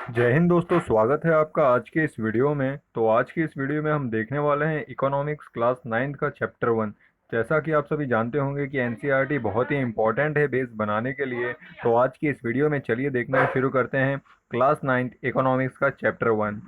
जय हिंद दोस्तों, स्वागत है आपका आज के इस वीडियो में। तो आज की इस वीडियो में हम देखने वाले हैं इकोनॉमिक्स क्लास 9th का चैप्टर 1। जैसा कि आप सभी जानते होंगे कि एनसीईआरटी बहुत ही इंपॉर्टेंट है बेस बनाने के लिए। तो आज की इस वीडियो में चलिए देखना शुरू करते हैं क्लास 9th इकोनॉमिक्स का चैप्टर 1।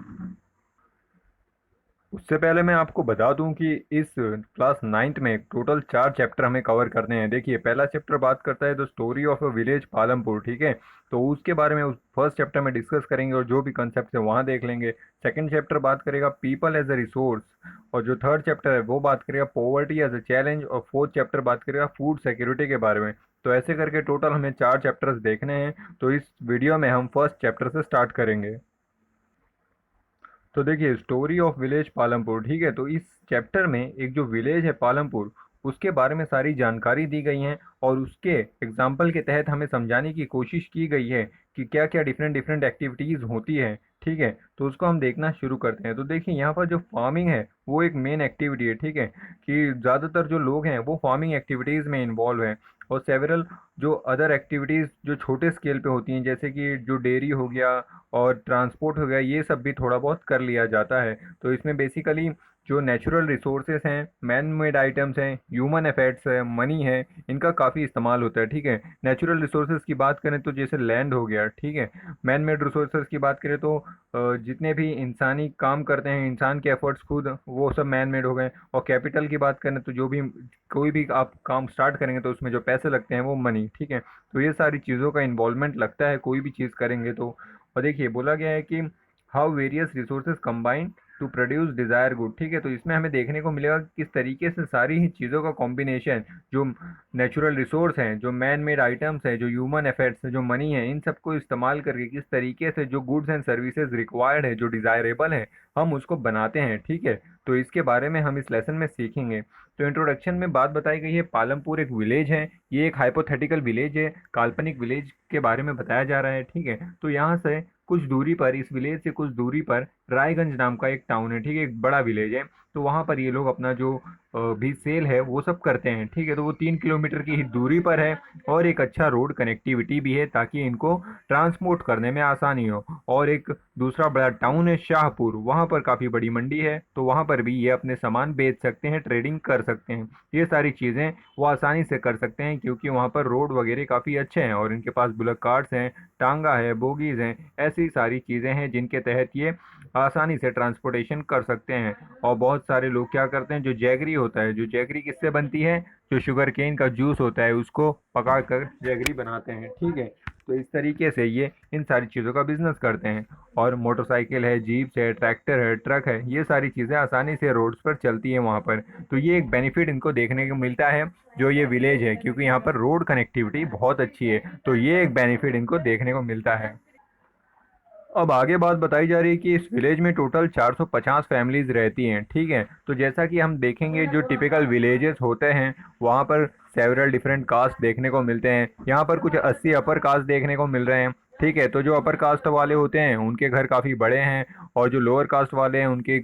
उससे पहले मैं आपको बता दूं कि इस क्लास 9th में टोटल 4 चैप्टर हमें कवर करने हैं। देखिए, पहला चैप्टर बात करता है the story of a village Palampur, ठीक है। तो उसके बारे में उस फर्स्ट चैप्टर में डिस्कस करेंगे और जो भी कंसेप्ट है वहाँ देख लेंगे। सेकंड चैप्टर बात करेगा पीपल एज अ रिसोर्स, और जो थर्ड चैप्टर है वो बात करेगा पॉवर्टी एज अ चैलेंज, और फोर्थ चैप्टर बात करेगा फूड सिक्योरिटी के बारे में। तो ऐसे करके टोटल हमें 4 चैप्टर्स देखने हैं। तो इस वीडियो में हम फर्स्ट चैप्टर से स्टार्ट करेंगे। तो देखिए, स्टोरी ऑफ विलेज पालमपुर, ठीक है। तो इस चैप्टर में एक जो विलेज है पालमपुर, उसके बारे में सारी जानकारी दी गई है और उसके एग्जाम्पल के तहत हमें समझाने की कोशिश की गई है कि क्या क्या डिफरेंट डिफरेंट एक्टिविटीज़ होती है, ठीक है। तो उसको हम देखना शुरू करते हैं। तो देखिए, यहाँ पर जो फार्मिंग है वो एक मेन एक्टिविटी है, ठीक है। कि ज़्यादातर जो लोग हैं वो फार्मिंग एक्टिविटीज़ में इन्वॉल्व हैं। और सेवरल जो अदर एक्टिविटीज़ जो छोटे स्केल पे होती हैं, जैसे कि जो डेयरी हो गया और ट्रांसपोर्ट हो गया, ये सब भी थोड़ा बहुत कर लिया जाता है। तो इसमें बेसिकली जो नेचुरल रिसोर्सेस हैं, मैन मेड आइटम्स हैं, ह्यूमन एफर्ट्स है, मनी है, इनका काफ़ी इस्तेमाल होता है, ठीक है। नेचुरल रिसोर्सेज की बात करें तो जैसे लैंड हो गया, ठीक है। मैन मेड रिसोर्सेज की बात करें तो जितने भी इंसानी काम करते हैं, इंसान के एफर्ट्स खुद, वो सब मैन मेड हो गए। और कैपिटल की बात करें तो जो भी कोई भी आप काम स्टार्ट करेंगे तो उसमें जो पैसे लगते हैं वो मनी, ठीक है। तो ये सारी चीज़ों का इन्वॉल्वमेंट लगता है कोई भी चीज़ करेंगे तो। और देखिए, बोला गया है कि how various resources combine to produce desire good, ठीक है। तो इसमें हमें देखने को मिलेगा कि किस तरीके से सारी ही चीज़ों का कॉम्बिनेशन, जो नेचुरल रिसोर्स हैं, जो मैन मेड आइटम्स हैं, जो ह्यूमन एफर्ट्स हैं, जो मनी है, इन सबको इस्तेमाल करके किस तरीके से जो गुड्स एंड सर्विसेज रिक्वायर्ड है, जो डिज़ायरेबल है, हम उसको बनाते हैं, ठीक है। तो इसके बारे में हम इस लेसन में सीखेंगे। तो इंट्रोडक्शन में बात बताई गई है, पालमपुर एक विलेज है। ये एक हाइपोथेटिकल विलेज है, काल्पनिक विलेज के बारे में बताया जा रहा है, ठीक है। तो यहाँ से कुछ दूरी पर, इस विलेज से कुछ दूरी पर रायगंज नाम का एक टाउन है, ठीक है, एक बड़ा विलेज है। तो वहाँ पर ये लोग अपना जो भी सेल है वो सब करते हैं, ठीक है। तो वो 3 किलोमीटर की ही दूरी पर है और एक अच्छा रोड कनेक्टिविटी भी है ताकि इनको ट्रांसपोर्ट करने में आसानी हो। और एक दूसरा बड़ा टाउन है शाहपुर, वहाँ पर काफ़ी बड़ी मंडी है, तो वहाँ पर भी ये अपने सामान बेच सकते हैं, ट्रेडिंग कर सकते हैं। ये सारी चीज़ें वो आसानी से कर सकते हैं क्योंकि वहाँ पर रोड वगैरह काफ़ी अच्छे हैं और इनके पास बुलक कार्ट्स हैं, टांगा है, बोगीज़ हैं। ऐसी सारी चीज़ें हैं जिनके तहत ये आसानी से ट्रांसपोर्टेशन कर सकते हैं। और बहुत सारे लोग क्या करते हैं, जो जैगरी होता है, जो जैगरी किससे बनती है, जो शुगर केन का जूस होता है उसको पका कर जैगरी बनाते हैं, ठीक है। तो इस तरीके से ये इन सारी चीज़ों का बिजनेस करते हैं। और मोटरसाइकिल है, जीप्स है, ट्रैक्टर है, ट्रक है, ये सारी चीज़ें आसानी से रोड्स पर चलती हैं वहाँ पर। तो ये एक बेनिफिट इनको देखने को मिलता है जो ये विलेज है, क्योंकि यहाँ पर रोड कनेक्टिविटी बहुत अच्छी है। तो ये एक बेनिफिट इनको देखने को मिलता है। अब आगे बात बताई जा रही है कि इस विलेज में टोटल 450 फैमिलीज रहती हैं, ठीक है। तो जैसा कि हम देखेंगे, जो टिपिकल विलेजेस होते हैं वहाँ पर सेवरल डिफरेंट कास्ट देखने को मिलते हैं। यहाँ पर कुछ 80 अपर कास्ट देखने को मिल रहे हैं, ठीक है। तो जो अपर कास्ट वाले होते हैं उनके घर काफ़ी बड़े हैं, और जो लोअर कास्ट वाले हैं उनके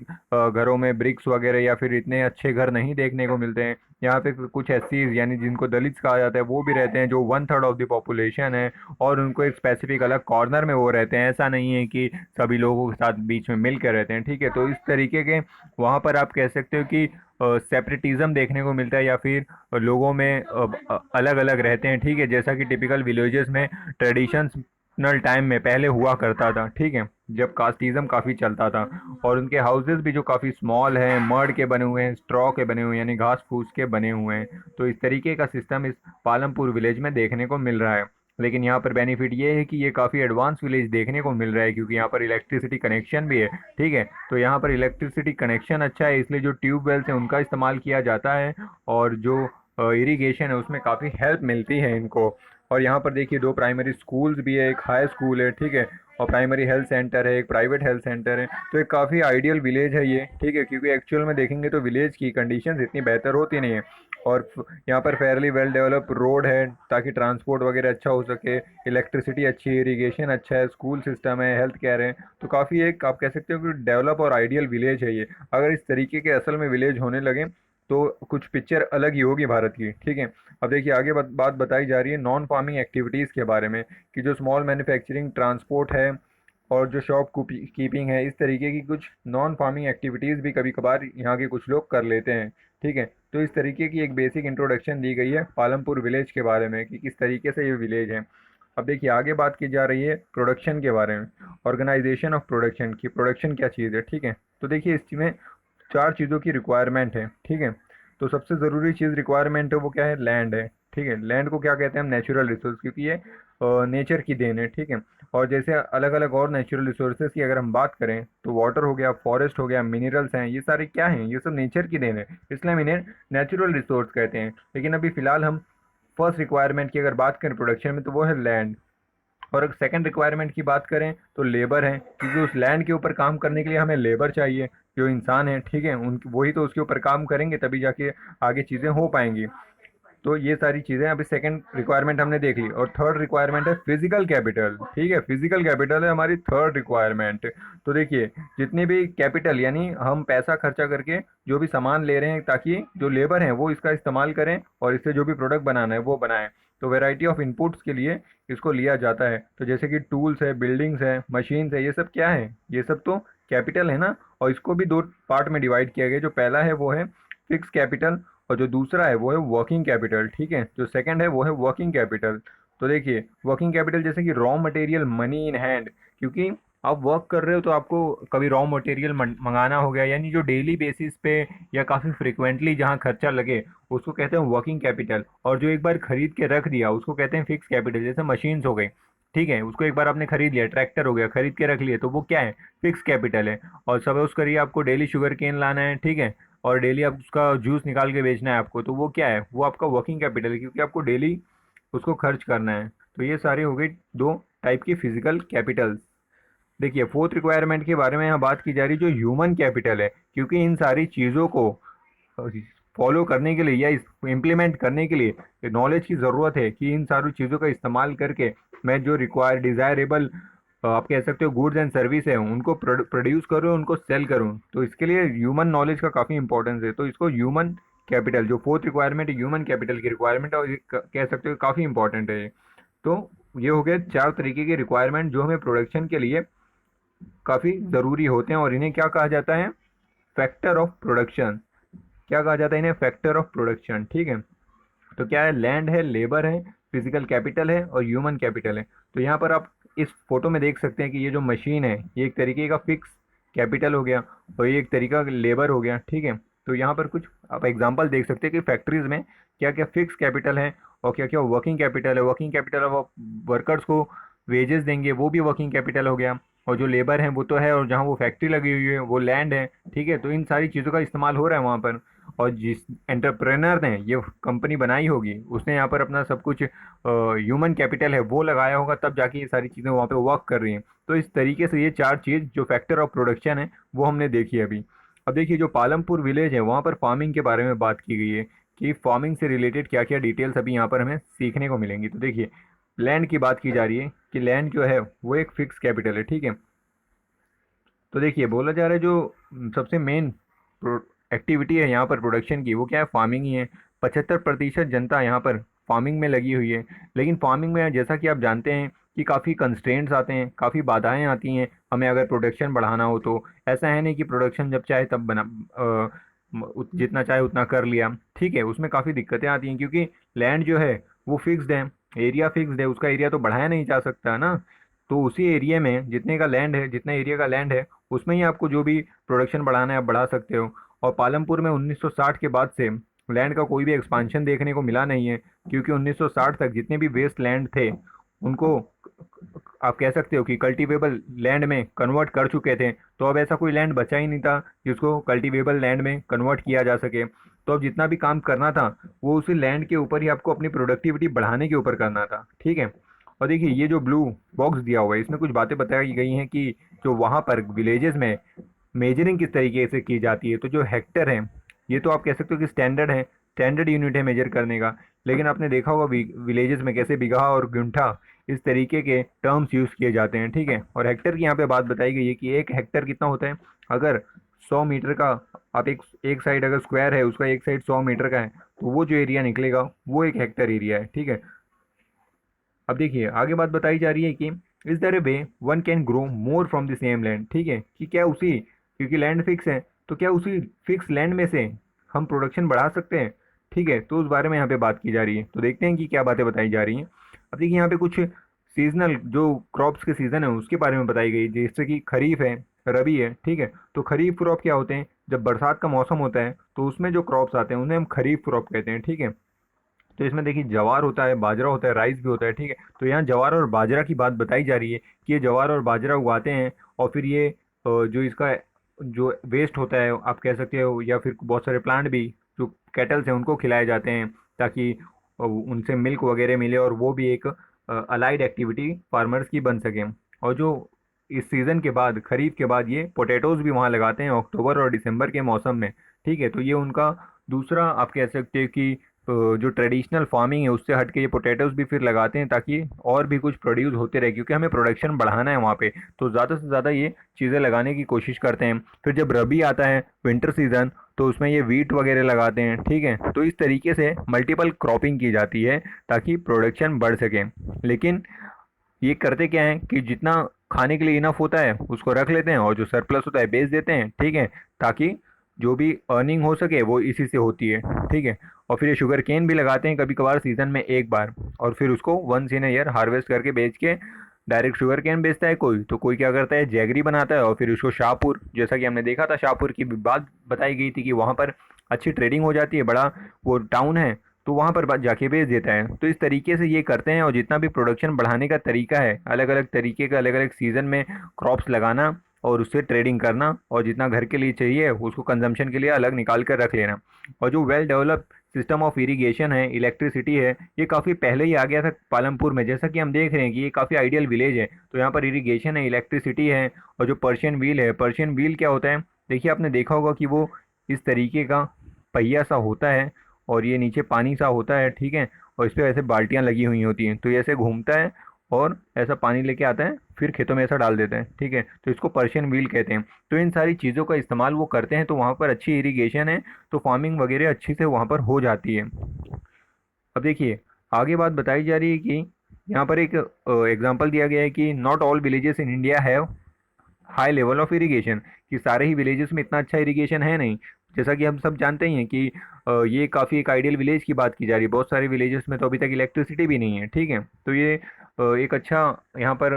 घरों में ब्रिक्स वगैरह या फिर इतने अच्छे घर नहीं देखने को मिलते हैं। यहाँ पे कुछ एससीज यानी जिनको दलित्स कहा जाता है वो भी रहते हैं, जो 1/3 ऑफ द पॉपुलेशन है। और उनको एक स्पेसिफिक अलग कॉर्नर में वो रहते हैं, ऐसा नहीं है कि सभी लोगों के साथ बीच में मिल कर रहते हैं, ठीक है। तो इस तरीके के वहाँ पर आप कह सकते हो कि सेपरेटिज्म देखने को मिलता है, या फिर लोगों में अलग अलग रहते हैं, ठीक है। जैसा कि टिपिकल विलेजेस में ट्रेडिशनल टाइम में पहले हुआ करता था, ठीक है, जब कास्टिज्म काफ़ी चलता था। और उनके हाउसेस भी जो काफ़ी स्मॉल हैं, मर्ड के बने हुए हैं, स्ट्रॉ के बने हुए हैं, यानी घास फूस के बने हुए हैं। तो इस तरीके का सिस्टम इस पालमपुर विलेज में देखने को मिल रहा है। लेकिन यहाँ पर बेनिफिट ये है कि ये काफ़ी एडवांस विलेज देखने को मिल रहा है क्योंकि यहाँ पर इलेक्ट्रिसिटी कनेक्शन भी है, ठीक है। तो यहाँ पर इलेक्ट्रिसिटी कनेक्शन अच्छा है, इसलिए जो ट्यूबवेल्स हैं उनका इस्तेमाल किया जाता है। और जो इरिगेशन है उसमें काफ़ी हेल्प मिलती है इनको। और यहाँ पर देखिए, 2 प्राइमरी स्कूल्स भी है, एक हाई स्कूल है, ठीक है। और प्राइमरी हेल्थ सेंटर है, एक प्राइवेट हेल्थ सेंटर है। तो एक काफ़ी आइडियल विलेज है ये, ठीक है, क्योंकि एक्चुअल में देखेंगे तो विलेज की कंडीशंस इतनी बेहतर होती नहीं है। और यहाँ पर फेयरली वेल डेवलप रोड है ताकि ट्रांसपोर्ट वगैरह अच्छा हो सके, इलेक्ट्रिसिटी अच्छी है, इरीगेशन अच्छा है, स्कूल सिस्टम है, हेल्थ केयर है। तो काफ़ी एक आप कह सकते हो कि डेवलप और आइडियल विलेज है ये। अगर इस तरीके के असल में विलेज होने लगे तो कुछ पिक्चर अलग ही होगी भारत की, ठीक है। अब देखिए, आगे बात बताई जा रही है नॉन फार्मिंग एक्टिविटीज़ के बारे में, कि जो स्मॉल मैन्युफैक्चरिंग, ट्रांसपोर्ट है, और जो शॉप कीपिंग है, इस तरीके की कुछ नॉन फार्मिंग एक्टिविटीज़ भी कभी कभार यहाँ के कुछ लोग कर लेते हैं। ठीक है, तो इस तरीके की एक बेसिक इंट्रोडक्शन दी गई है पालमपुर विलेज के बारे में कि किस तरीके से ये विलेज है। अब देखिए आगे बात की जा रही है प्रोडक्शन के बारे में, ऑर्गेनाइजेशन ऑफ प्रोडक्शन की, प्रोडक्शन क्या चीज़ है। ठीक है, तो देखिए इसमें चार चीज़ों की रिक्वायरमेंट है। ठीक है, तो सबसे ज़रूरी चीज़ रिक्वायरमेंट है वो क्या है, लैंड है। ठीक है, लैंड को क्या कहते हैं हम, नेचुरल रिसोर्स, क्योंकि ये नेचर की देन है। ठीक है, और जैसे अलग अलग और नेचुरल रिसोर्सेज की अगर हम बात करें तो वाटर हो गया, फॉरेस्ट हो गया, मिनरल्स हैं, ये सारे क्या हैं, ये सब नेचर की देन है, इसलिए हम इन्हें नेचुरल रिसोर्स कहते हैं। लेकिन अभी फ़िलहाल हम फर्स्ट रिक्वायरमेंट की अगर बात करें प्रोडक्शन में तो वो है लैंड। और अगर सेकंड रिक्वायरमेंट की बात करें तो लेबर है, क्योंकि उस लैंड के ऊपर काम करने के लिए हमें लेबर चाहिए, जो इंसान है। ठीक है, उन वही तो उसके ऊपर काम करेंगे तभी जाके आगे चीज़ें हो पाएंगी। तो ये सारी चीज़ें अभी सेकंड रिक्वायरमेंट हमने देख ली। और थर्ड रिक्वायरमेंट है फिजिकल कैपिटल। ठीक है, फिजिकल कैपिटल है हमारी थर्ड रिक्वायरमेंट। तो देखिए जितनी भी कैपिटल यानी हम पैसा खर्चा करके जो भी सामान ले रहे हैं ताकि जो लेबर हैं वो इसका इस्तेमाल करें और इससे जो भी प्रोडक्ट बनाना है वो बनाएं, तो वैरायटी ऑफ इनपुट्स के लिए इसको लिया जाता है। तो जैसे कि टूल्स है, बिल्डिंग्स है, मशीन्स है, ये सब क्या है, ये सब तो कैपिटल है ना। और इसको भी दो पार्ट में डिवाइड किया गया। जो पहला है वो है फिक्स कैपिटल और जो दूसरा है वो है वर्किंग कैपिटल। ठीक है, जो सेकंड है वो है वर्किंग कैपिटल। तो देखिए वर्किंग कैपिटल जैसे कि raw material, money in hand, क्योंकि आप वर्क कर रहे हो तो आपको कभी रॉ मटेरियल मंगाना हो गया, यानी जो डेली बेसिस पे या काफ़ी फ्रिक्वेंटली जहाँ खर्चा लगे उसको कहते हैं वर्किंग कैपिटल। और जो एक बार खरीद के रख दिया उसको कहते हैं फिक्स कैपिटल। जैसे मशीन्स हो गई, ठीक है, उसको एक बार आपने खरीद लिया, ट्रैक्टर हो गया, खरीद के रख लिए, तो वो क्या है, फिक्स कैपिटल है। और सपोज करिए आपको डेली शुगर केन लाना है, ठीक है, और डेली आप उसका जूस निकाल के बेचना है आपको, तो वो क्या है, वो आपका वर्किंग कैपिटल है, क्योंकि आपको डेली उसको खर्च करना है। तो ये सारी हो गई दो टाइप की फिजिकल कैपिटल्स। देखिए फोर्थ रिक्वायरमेंट के बारे में यहाँ बात की जा रही है, जो ह्यूमन कैपिटल है, क्योंकि इन सारी चीज़ों को फॉलो करने के लिए या इस इम्प्लीमेंट करने के लिए नॉलेज की ज़रूरत है कि इन सारी चीज़ों का इस्तेमाल करके मैं जो रिक्वायर डिज़ायरेबल आप कह सकते हो गुड्स एंड सर्विस है उनको प्रोड्यूस करूँ, उनको सेल करूँ, तो इसके लिए ह्यूमन नॉलेज का काफ़ी इंपॉर्टेंस है। तो इसको ह्यूमन कैपिटल, जो फोर्थ रिक्वायरमेंट है ह्यूमन कैपिटल की रिक्वायरमेंट है, और ये कह सकते हो काफ़ी इंपॉर्टेंट है ये। तो ये हो गए चार तरीके के रिक्वायरमेंट जो हमें प्रोडक्शन के लिए काफ़ी ज़रूरी होते हैं, और इन्हें क्या कहा जाता है, फैक्टर ऑफ प्रोडक्शन। क्या कहा जाता है इन्हें, फैक्टर ऑफ प्रोडक्शन। ठीक है, तो क्या है, लैंड है, लेबर है, फिजिकल कैपिटल है और ह्यूमन कैपिटल है। तो यहाँ पर आप इस फोटो में देख सकते हैं कि ये जो मशीन है ये एक तरीके का फिक्स कैपिटल हो गया और ये एक तरीका का लेबर हो गया। ठीक है, तो यहाँ पर कुछ आप एग्जांपल देख सकते हैं कि फैक्ट्रीज में क्या क्या फिक्स कैपिटल है और क्या क्या वर्किंग कैपिटल है। वर्किंग कैपिटल ऑफ वर्कर्स को वेजेस देंगे, वो भी वर्किंग कैपिटल हो गया। और जो लेबर है वो तो है, और जहाँ वो फैक्ट्री लगी हुई है वो लैंड है। ठीक है, तो इन सारी चीज़ों का इस्तेमाल हो रहा है वहाँ पर। और जिस एंटरप्रेनर ने ये कंपनी बनाई होगी उसने यहाँ पर अपना सब कुछ ह्यूमन कैपिटल है वो लगाया होगा, तब जाके ये सारी चीज़ें वहाँ पे वर्क कर रही हैं। तो इस तरीके से ये चार चीज़ जो फैक्टर ऑफ प्रोडक्शन है वो हमने देखी है अभी। अब देखिए जो पालमपुर विलेज है वहाँ पर फार्मिंग के बारे में बात की गई है कि फार्मिंग से रिलेटेड क्या क्या डिटेल्स अभी यहाँ पर हमें सीखने को मिलेंगी। तो देखिए लैंड की बात की जा रही है कि लैंड जो है वो एक फिक्स कैपिटल है। ठीक है, तो देखिए बोला जा रहा है जो सबसे मेन एक्टिविटी है यहाँ पर प्रोडक्शन की वो क्या है, फार्मिंग ही है। 75% जनता यहाँ पर फार्मिंग में लगी हुई है। लेकिन फार्मिंग में जैसा कि आप जानते हैं कि काफ़ी कंस्ट्रेंट्स आते हैं, काफ़ी बाधाएं आती हैं हमें अगर प्रोडक्शन बढ़ाना हो तो। ऐसा है नहीं कि प्रोडक्शन जब चाहे तब बना जितना चाहे उतना कर लिया। ठीक है, उसमें काफ़ी दिक्कतें आती हैं क्योंकि लैंड जो है वो फिक्स्ड है, एरिया फिक्स्ड है, उसका एरिया तो बढ़ाया नहीं जा सकता ना। तो उसी एरिया में जितने का लैंड है, जितना एरिया का लैंड है उसमें ही आपको जो भी प्रोडक्शन बढ़ाना है आप बढ़ा सकते हो। और पालमपुर में 1960 के बाद से लैंड का कोई भी एक्सपांशन देखने को मिला नहीं है, क्योंकि 1960 तक जितने भी वेस्ट लैंड थे उनको आप कह सकते हो कि कल्टीवेबल लैंड में कन्वर्ट कर चुके थे। तो अब ऐसा कोई लैंड बचा ही नहीं था जिसको कल्टीवेबल लैंड में कन्वर्ट किया जा सके। तो अब जितना भी काम करना था वो उसी लैंड के ऊपर ही आपको अपनी प्रोडक्टिविटी बढ़ाने के ऊपर करना था। ठीक है, और देखिए ये जो ब्लू बॉक्स दिया हुआ है इसमें कुछ बातें बताई गई हैं कि जो वहाँ पर विलेजेस में मेजरिंग किस तरीके से की जाती है। तो जो हेक्टर है ये तो आप कह सकते हो कि स्टैंडर्ड है, स्टैंडर्ड यूनिट है मेजर करने का। लेकिन आपने देखा होगा विलेजेस में कैसे बीघा और गुंठा इस तरीके के टर्म्स यूज़ किए जाते हैं। ठीक है, और हेक्टर की यहाँ पे बात बताई गई है कि एक हेक्टर कितना होता है। अगर 100 मीटर का आप एक एक साइड अगर स्क्वायर है उसका एक साइड 100 मीटर का है तो वो जो एरिया निकलेगा वो एक हेक्टर एरिया है। ठीक है, अब देखिए आगे बात बताई जा रही है कि इस the way one can grow more from the same land, ठीक है, कि क्या उसी, क्योंकि लैंड फिक्स है, तो क्या उसी फिक्स लैंड में से हम प्रोडक्शन बढ़ा सकते हैं, ठीक है। तो उस बारे में यहाँ पे बात की जा रही है, तो देखते हैं कि क्या बातें बताई जा रही हैं। अब देखिए यहाँ पे कुछ सीजनल जो क्रॉप्स के सीज़न है उसके बारे में बताई गई, जैसे कि खरीफ है, रबी है, ठीक है। तो खरीफ क्रॉप क्या होते हैं, जब बरसात का मौसम होता है तो उसमें जो क्रॉप्स आते हैं उन्हें हम खरीफ क्रॉप कहते हैं, ठीक है। तो इसमें देखिए जवार होता है, बाजरा होता है, राइस भी होता है, ठीक है। तो यहाँ जवार और बाजरा की बात बताई जा रही है कि ये जवार और बाजरा उगाते हैं, और फिर ये जो इसका जो वेस्ट होता है आप कह सकते हो, या फिर बहुत सारे प्लांट भी जो कैटल्स हैं उनको खिलाए जाते हैं, ताकि उनसे मिल्क वगैरह मिले, और वो भी एक अलाइड एक्टिविटी फार्मर्स की बन सके। और जो इस सीज़न के बाद, खरीफ के बाद, ये पोटैटोज़ भी वहाँ लगाते हैं अक्टूबर और दिसंबर के मौसम में, ठीक है। तो ये उनका दूसरा आप कह सकते हैं कि जो ट्रेडिशनल फार्मिंग है उससे हट के ये पोटैटोज़ भी फिर लगाते हैं, ताकि और भी कुछ प्रोड्यूस होते रहे, क्योंकि हमें प्रोडक्शन बढ़ाना है वहाँ पे। तो ज़्यादा से ज़्यादा ये चीज़ें लगाने की कोशिश करते हैं। फिर जब रबी आता है, विंटर सीज़न, तो उसमें ये वीट वगैरह लगाते हैं, ठीक है। तो इस तरीके से मल्टीपल क्रॉपिंग की जाती है ताकि प्रोडक्शन बढ़ सके। लेकिन ये करते क्या है कि जितना खाने के लिए इनफ होता है उसको रख लेते हैं, और जो सरप्लस होता है बेच देते हैं, ठीक है, ताकि जो भी अर्निंग हो सके वो इसी से होती है, ठीक है। और फिर ये शुगर केन भी लगाते हैं कभी कभार सीजन में एक बार, और फिर उसको वंस इन ईयर हार्वेस्ट करके बेच के डायरेक्ट शुगर केन बेचता है कोई, तो कोई क्या करता है जैगरी बनाता है, और फिर उसको शाहपुर, जैसा कि हमने देखा था शाहपुर की बात बताई गई थी कि वहाँ पर अच्छी ट्रेडिंग हो जाती है, बड़ा वो टाउन है, तो वहाँ पर जाके बेच देता है। तो इस तरीके से ये करते हैं, और जितना भी प्रोडक्शन बढ़ाने का तरीका है, अलग अलग तरीके का, अलग अलग सीज़न में क्रॉप्स लगाना और उससे ट्रेडिंग करना, और जितना घर के लिए चाहिए उसको कंजम्पशन के लिए अलग निकाल कर रख लेना। और जो well develop system of irrigation है, इलेक्ट्रिसिटी है, ये काफ़ी पहले ही आ गया था पालमपुर में, जैसा कि हम देख रहे हैं कि ये काफ़ी आइडियल विलेज है। तो यहाँ पर इरिगेशन है, इलेक्ट्रिसिटी है, और जो पर्शियन व्हील है, पर्शियन व्हील क्या होता है, देखिए आपने देखा होगा कि वो इस तरीके का पहिया सा होता है, और ये नीचे पानी सा होता है, ठीक है। और इस पे ऐसे बाल्टियाँ लगी हुई होती हैं, तो ये ऐसे घूमता है और ऐसा पानी लेके आता है, फिर खेतों में ऐसा डाल देता है, ठीक है। तो इसको पर्शियन व्हील कहते हैं। तो इन सारी चीज़ों का इस्तेमाल वो करते हैं, तो वहाँ पर अच्छी इरिगेशन है, तो फार्मिंग वगैरह अच्छी से वहाँ पर हो जाती है। अब देखिए आगे बात बताई जा रही है कि यहाँ पर एक एग्जांपल दिया गया है कि not all villages in India have high level of irrigation, कि सारे ही विलेजेस में इतना अच्छा इरिगेशन है नहीं। जैसा कि हम सब जानते ही हैं कि ये काफ़ी एक आइडियल विलेज की बात की जा रही है, बहुत सारे विलेजेस में तो अभी तक इलेक्ट्रिसिटी भी नहीं है, ठीक है। तो ये एक अच्छा यहाँ पर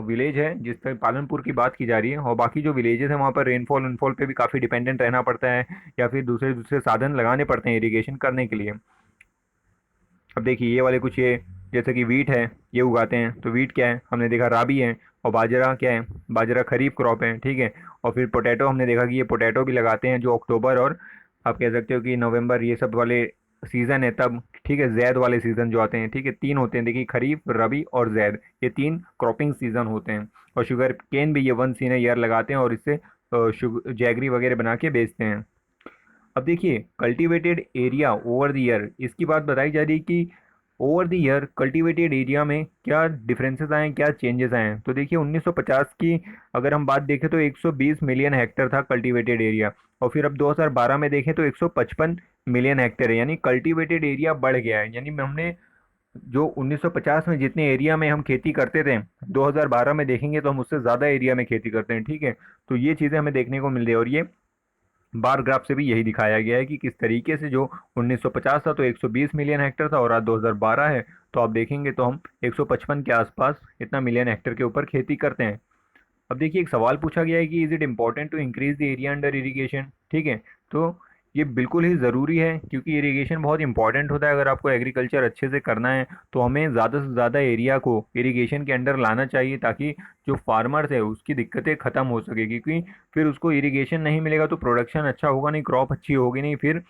विलेज है जिस पर पालनपुर की बात की जा रही है, और बाकी जो विलेजेस हैं वहाँ पर रेनफॉल वेनफॉल पे भी काफ़ी डिपेंडेंट रहना पड़ता है, या फिर दूसरे दूसरे साधन लगाने पड़ते हैं इरिगेशन करने के लिए। अब देखिए ये वाले कुछ, ये जैसे कि वीट है, ये उगाते हैं। तो वीट क्या है, हमने देखा राबी है। और बाजरा क्या है, बाजरा खरीफ क्रॉप है, ठीक है। और फिर पोटैटो हमने देखा कि ये पोटैटो भी लगाते हैं जो अक्टूबर और आप कह सकते हो कि नवंबर, ये सब वाले सीज़न है तब, ठीक है। जैद वाले सीज़न जो आते हैं, ठीक है, तीन होते हैं देखिए, खरीफ, रबी और जैद, ये तीन क्रॉपिंग सीज़न होते हैं। और शुगर केन भी ये वन सीन ईयर लगाते हैं, और इससे शुगर जैगरी वगैरह बना के बेचते हैं। अब देखिए cultivated area over the year, इसकी बात बताई जा रही है कि over the year cultivated area में क्या डिफरेंसेस आए हैं, क्या चेंजेस आए हैं। तो देखिए 1950 की अगर हम बात देखें तो 120 मिलियन हेक्टेयर था कल्टीवेटेड एरिया, और फिर अब 2012 में देखें तो 155 मिलियन हेक्टेयर है, यानी कल्टीवेटेड एरिया बढ़ गया है। यानी हमने जो 1950 में जितने एरिया में हम खेती करते थे, 2012 में देखेंगे तो हम उससे ज़्यादा एरिया में खेती करते हैं, ठीक है। तो ये चीज़ें हमें देखने को मिल रही है, और ये बार ग्राफ से भी यही दिखाया गया है कि किस तरीके से जो 1950 था तो 120 मिलियन हेक्टेयर था, और आज 2012 है तो आप देखेंगे तो हम 155 के आसपास इतना मिलियन हेक्टेयर के ऊपर खेती करते हैं। अब देखिए एक सवाल पूछा गया है कि is it important to increase the area under irrigation, ठीक है। तो ये बिल्कुल ही ज़रूरी है, क्योंकि इरिगेशन बहुत इंपॉर्टेंट होता है। अगर आपको एग्रीकल्चर अच्छे से करना है तो हमें ज़्यादा से ज़्यादा एरिया को इरिगेशन के अंडर लाना चाहिए, ताकि जो फार्मर्स है उसकी दिक्कतें ख़त्म हो सके, क्योंकि फिर उसको इरिगेशन नहीं मिलेगा तो प्रोडक्शन अच्छा होगा नहीं, क्रॉप अच्छी होगी नहीं, फिर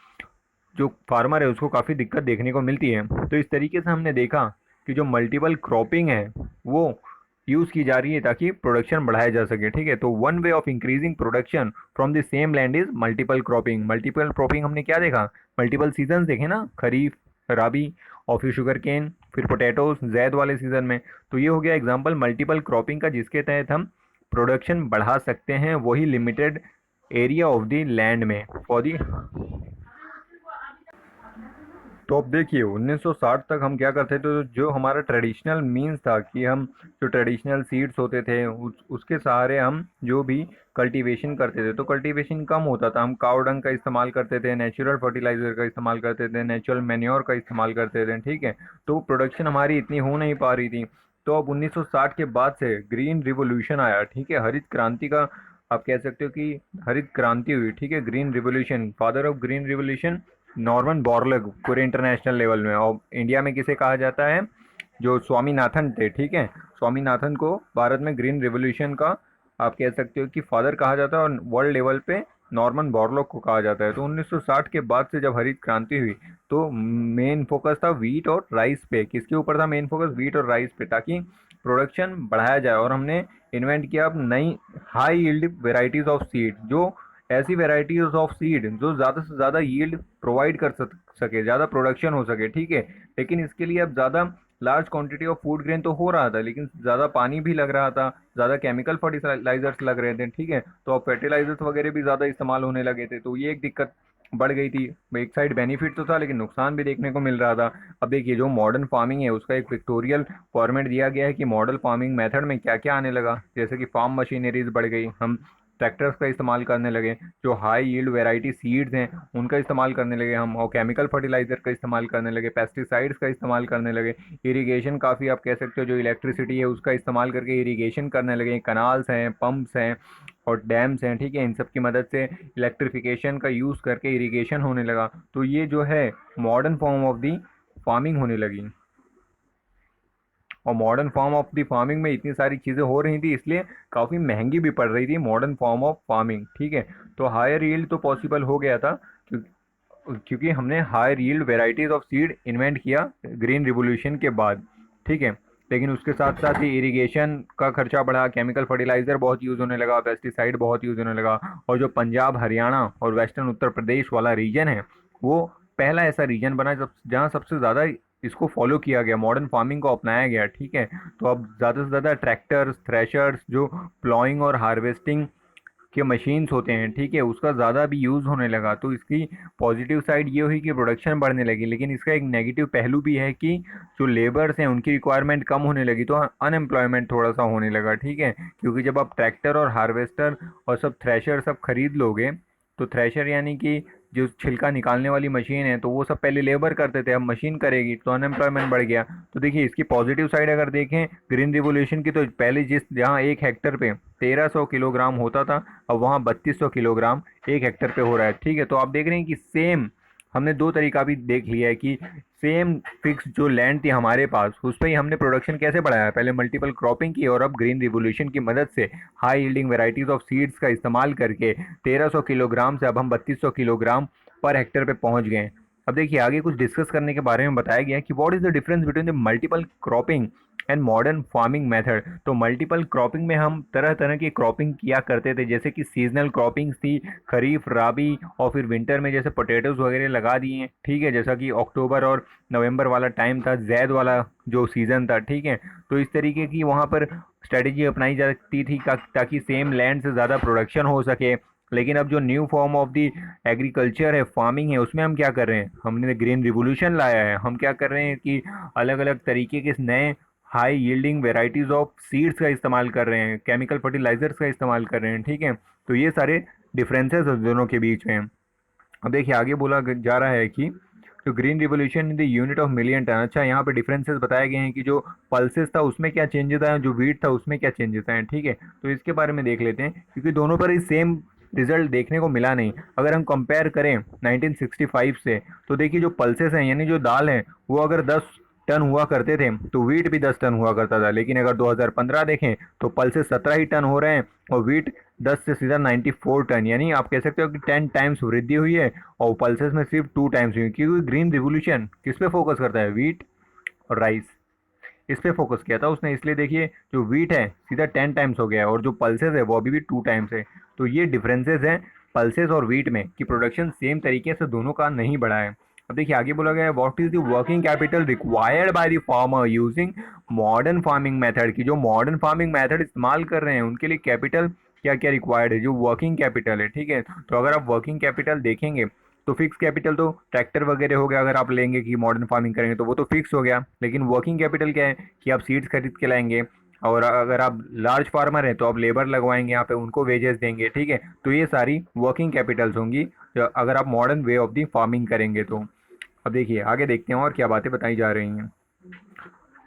जो फार्मर है उसको काफ़ी दिक्कत देखने को मिलती है। तो इस तरीके से हमने देखा कि जो मल्टीपल क्रॉपिंग है वो यूज़ की जा रही है ताकि प्रोडक्शन बढ़ाया जा सके, ठीक है। तो one way of increasing production from the same land is multiple cropping. Multiple cropping हमने क्या देखा, मल्टीपल सीजन देखे ना, खरीफ, राबी, और फिर शुगर केन, फिर पोटैटोज जैद वाले सीजन में। तो ये हो गया एग्जाम्पल मल्टीपल क्रॉपिंग का, जिसके तहत हम प्रोडक्शन बढ़ा सकते हैं, वही limited area of the land में फॉर दी। तो अब देखिए 1960 तक हम क्या करते थे, तो जो हमारा ट्रेडिशनल मीन्स था कि हम जो ट्रेडिशनल सीड्स होते थे उसके सहारे हम जो भी कल्टीवेशन करते थे, तो कल्टीवेशन कम होता था, हम काव डंग का इस्तेमाल करते थे, नेचुरल फर्टिलाइजर का इस्तेमाल करते थे, नेचुरल मैन्योर का इस्तेमाल करते थे, ठीक है। तो प्रोडक्शन हमारी इतनी हो नहीं पा रही थी। तो अब 1960 के बाद से ग्रीन रिवोल्यूशन आया, ठीक है, हरित क्रांति का आप कह सकते हो कि हरित क्रांति हुई, ठीक है। Green revolution, father of green revolution Norman Borlaug पूरे इंटरनेशनल लेवल में। और इंडिया में किसे कहा जाता है, जो स्वामीनाथन थे, ठीक है, स्वामीनाथन को भारत में ग्रीन रिवोल्यूशन का आप कह सकते हो कि फादर कहा जाता है, और वर्ल्ड लेवल पे नॉर्मन बोरलॉग को कहा जाता है। तो 1960 के बाद से जब हरित क्रांति हुई तो मेन फोकस था वीट और राइस पे। किसके ऊपर था मेन फोकस? वीट और राइस पे, ताकि प्रोडक्शन बढ़ाया जाए। और हमने इन्वेंट किया अब नई high yield varieties of seed, जो ऐसी वेराइटीज ऑफ सीड जो ज़्यादा से ज़्यादा यील्ड प्रोवाइड कर सके, ज़्यादा प्रोडक्शन हो सके, ठीक है। लेकिन इसके लिए अब ज़्यादा large quantity of food grain तो हो रहा था, लेकिन ज़्यादा पानी भी लग रहा था, ज़्यादा केमिकल फर्टिलाइजर्स लग रहे थे, ठीक है। तो अब फर्टिलाइजर्स वगैरह भी ज़्यादा इस्तेमाल होने लगे थे, तो ये एक दिक्कत बढ़ गई थी। एक साइड बेनिफिट तो था, लेकिन नुकसान भी देखने को मिल रहा था। अब देखिए जो मॉडर्न फार्मिंग है उसका एक पिक्टोरियल फॉर्मेट दिया गया है कि मॉडल फार्मिंग मेथड में क्या क्या आने लगा। जैसे कि फार्म मशीनरीज बढ़ गई, हम ट्रैक्टर्स का इस्तेमाल करने लगे, जो हाई यील्ड वेराइटी सीड्स हैं उनका इस्तेमाल करने लगे हम, और केमिकल फर्टिलाइजर का इस्तेमाल करने लगे, पेस्टिसाइड्स का इस्तेमाल करने लगे। इरिगेशन काफ़ी आप कह सकते हो, जो इलेक्ट्रिसिटी है उसका इस्तेमाल करके इरिगेशन करने लगे, कनाल्स हैं, पंप्स हैं और डैम्स हैं, ठीक है। इन सब की मदद से इलेक्ट्रिफिकेशन का यूज़ करके इरिगेशन होने लगा। तो ये जो है modern form of the farming होने लगी। और modern form of the farming में इतनी सारी चीज़ें हो रही थी, इसलिए काफ़ी महंगी भी पड़ रही थी मॉडर्न फॉर्म ऑफ फार्मिंग, ठीक है। तो हायर यील्ड तो पॉसिबल हो गया था क्योंकि हमने higher yield varieties of seed invent किया ग्रीन रिवोल्यूशन के बाद, ठीक है। लेकिन उसके साथ साथ ही इरिगेशन का खर्चा बढ़ा, केमिकल फर्टिलाइज़र बहुत यूज़ होने लगा, पेस्टिसाइड बहुत यूज़ होने लगा। और जो पंजाब, हरियाणा और वेस्टर्न उत्तर प्रदेश वाला रीजन है, वो पहला ऐसा रीजन बना जहाँ सबसे ज़्यादा इसको फॉलो किया गया, मॉडर्न फार्मिंग को अपनाया गया, ठीक है। तो अब ज़्यादा से ज़्यादा ट्रैक्टर्स, थ्रेशर्स, जो प्लॉइंग और हार्वेस्टिंग के मशीन्स होते हैं, ठीक है, उसका ज़्यादा भी यूज़ होने लगा। तो इसकी पॉजिटिव साइड ये हुई कि प्रोडक्शन बढ़ने लगी, लेकिन इसका एक नेगेटिव पहलू भी है कि जो लेबर्स हैं उनकी रिक्वायरमेंट कम होने लगी, तो अनएम्प्लॉयमेंट थोड़ा सा होने लगा, ठीक है। क्योंकि जब आप ट्रैक्टर और हार्वेस्टर और सब थ्रेशर सब खरीद लोगे, तो थ्रेशर यानी कि जो छिलका निकालने वाली मशीन है, तो वो सब पहले लेबर करते थे, अब मशीन करेगी, तो अनएम्प्लॉयमेंट बढ़ गया। तो देखिए इसकी पॉजिटिव साइड अगर देखें ग्रीन रिवोल्यूशन की, तो पहले जहाँ 1 हेक्टर पे 1300 किलोग्राम होता था, अब वहाँ 3200 किलोग्राम 1 हेक्टर पे हो रहा है, ठीक है। तो आप देख रहे हैं कि सेम हमने दो तरीका भी देख लिया है कि सेम फिक्स जो लैंड थी हमारे पास, उस पर ही हमने प्रोडक्शन कैसे बढ़ाया, पहले मल्टीपल क्रॉपिंग की, और अब ग्रीन रिवोल्यूशन की मदद से high yielding varieties of seeds का इस्तेमाल करके 1300 किलोग्राम से अब हम 3200 किलोग्राम पर हेक्टर पे पहुंच गए। अब देखिए आगे कुछ डिस्कस करने के बारे में बताया गया है कि what is the difference between the multiple cropping and modern farming method. तो मल्टीपल क्रॉपिंग में हम तरह तरह की क्रॉपिंग किया करते थे, जैसे कि सीजनल क्रॉपिंग्स थी, खरीफ, राबी और फिर विंटर में जैसे पोटैटोज वगैरह लगा दिए, ठीक है, जैसा कि अक्टूबर और नवंबर वाला टाइम था, जैद वाला जो सीज़न था, ठीक है। तो इस तरीके की वहाँ पर स्ट्रेटेजी अपनाई जाती थी ताकि सेम लैंड से ज़्यादा प्रोडक्शन हो सके। लेकिन अब जो new form of the agriculture है, फार्मिंग है, उसमें हम क्या कर रहे हैं, हमने ग्रीन रिवोल्यूशन लाया है। हम क्या कर रहे हैं कि अलग अलग तरीके के नए high yielding varieties of seeds का इस्तेमाल कर रहे हैं, केमिकल फर्टिलाइजर्स का इस्तेमाल कर रहे हैं, ठीक है। तो ये सारे डिफरेंसेस दोनों के बीच में। अब देखिए आगे बोला जा रहा है कि जो green revolution in the unit of million ton. अच्छा, यहाँ पे डिफरेंसेस बताए गए हैं कि जो पल्सेस था उसमें क्या चेंजेस आए, जो वीट था उसमें क्या चेंजेस आए, ठीक है। तो इसके बारे में देख लेते हैं, क्योंकि दोनों पर ही सेम रिजल्ट देखने को मिला नहीं। अगर हम कंपेयर करें 1965 से, तो देखिए जो पल्सेस हैं यानी जो दाल है, वो अगर 10 टन हुआ करते थे, तो वीट भी 10 टन हुआ करता था। लेकिन अगर 2015 देखें तो पल्सेस 17 ही टन हो रहे हैं, और वीट 10 से सीधा 94 टन, यानी आप कह सकते हो कि 10 टाइम्स वृद्धि हुई है। और पल्सेस में सिर्फ 2 टाइम्स हुई, क्योंकि ग्रीन रिवोल्यूशन किस पे फोकस करता है, वीट और राइस, इस पे फोकस किया था उसने। इसलिए देखिए जो वीट है सीधा 10 टाइम्स हो गया है, और जो पल्सेस है वो अभी भी 2 टाइम्स है। तो ये डिफरेंसेस हैं पल्सेस और वीट में, कि प्रोडक्शन सेम तरीके से दोनों का नहीं बढ़ा है। अब देखिए आगे बोला गया है, what is the working capital required by the farmer using modern farming method. की जो मॉडर्न फार्मिंग मेथड इस्तेमाल कर रहे हैं उनके लिए कैपिटल क्या क्या रिक्वायर्ड है, जो वर्किंग कैपिटल है, ठीक है। तो अगर आप वर्किंग कैपिटल देखेंगे तो फिक्स कैपिटल तो ट्रैक्टर वगैरह हो गया, अगर आप लेंगे कि मॉडर्न फार्मिंग करेंगे तो वो तो फिक्स हो गया। लेकिन वर्किंग कैपिटल क्या है कि आप सीड्स खरीद के लाएंगे, और अगर आप लार्ज फार्मर हैं तो आप लेबर लगवाएंगे यहाँ पे, उनको वेजेस देंगे, ठीक है। तो ये सारी वर्किंग कैपिटल्स होंगी अगर आप modern way of the farming करेंगे तो। अब देखिए आगे देखते हैं और क्या बातें बताई जा रही हैं।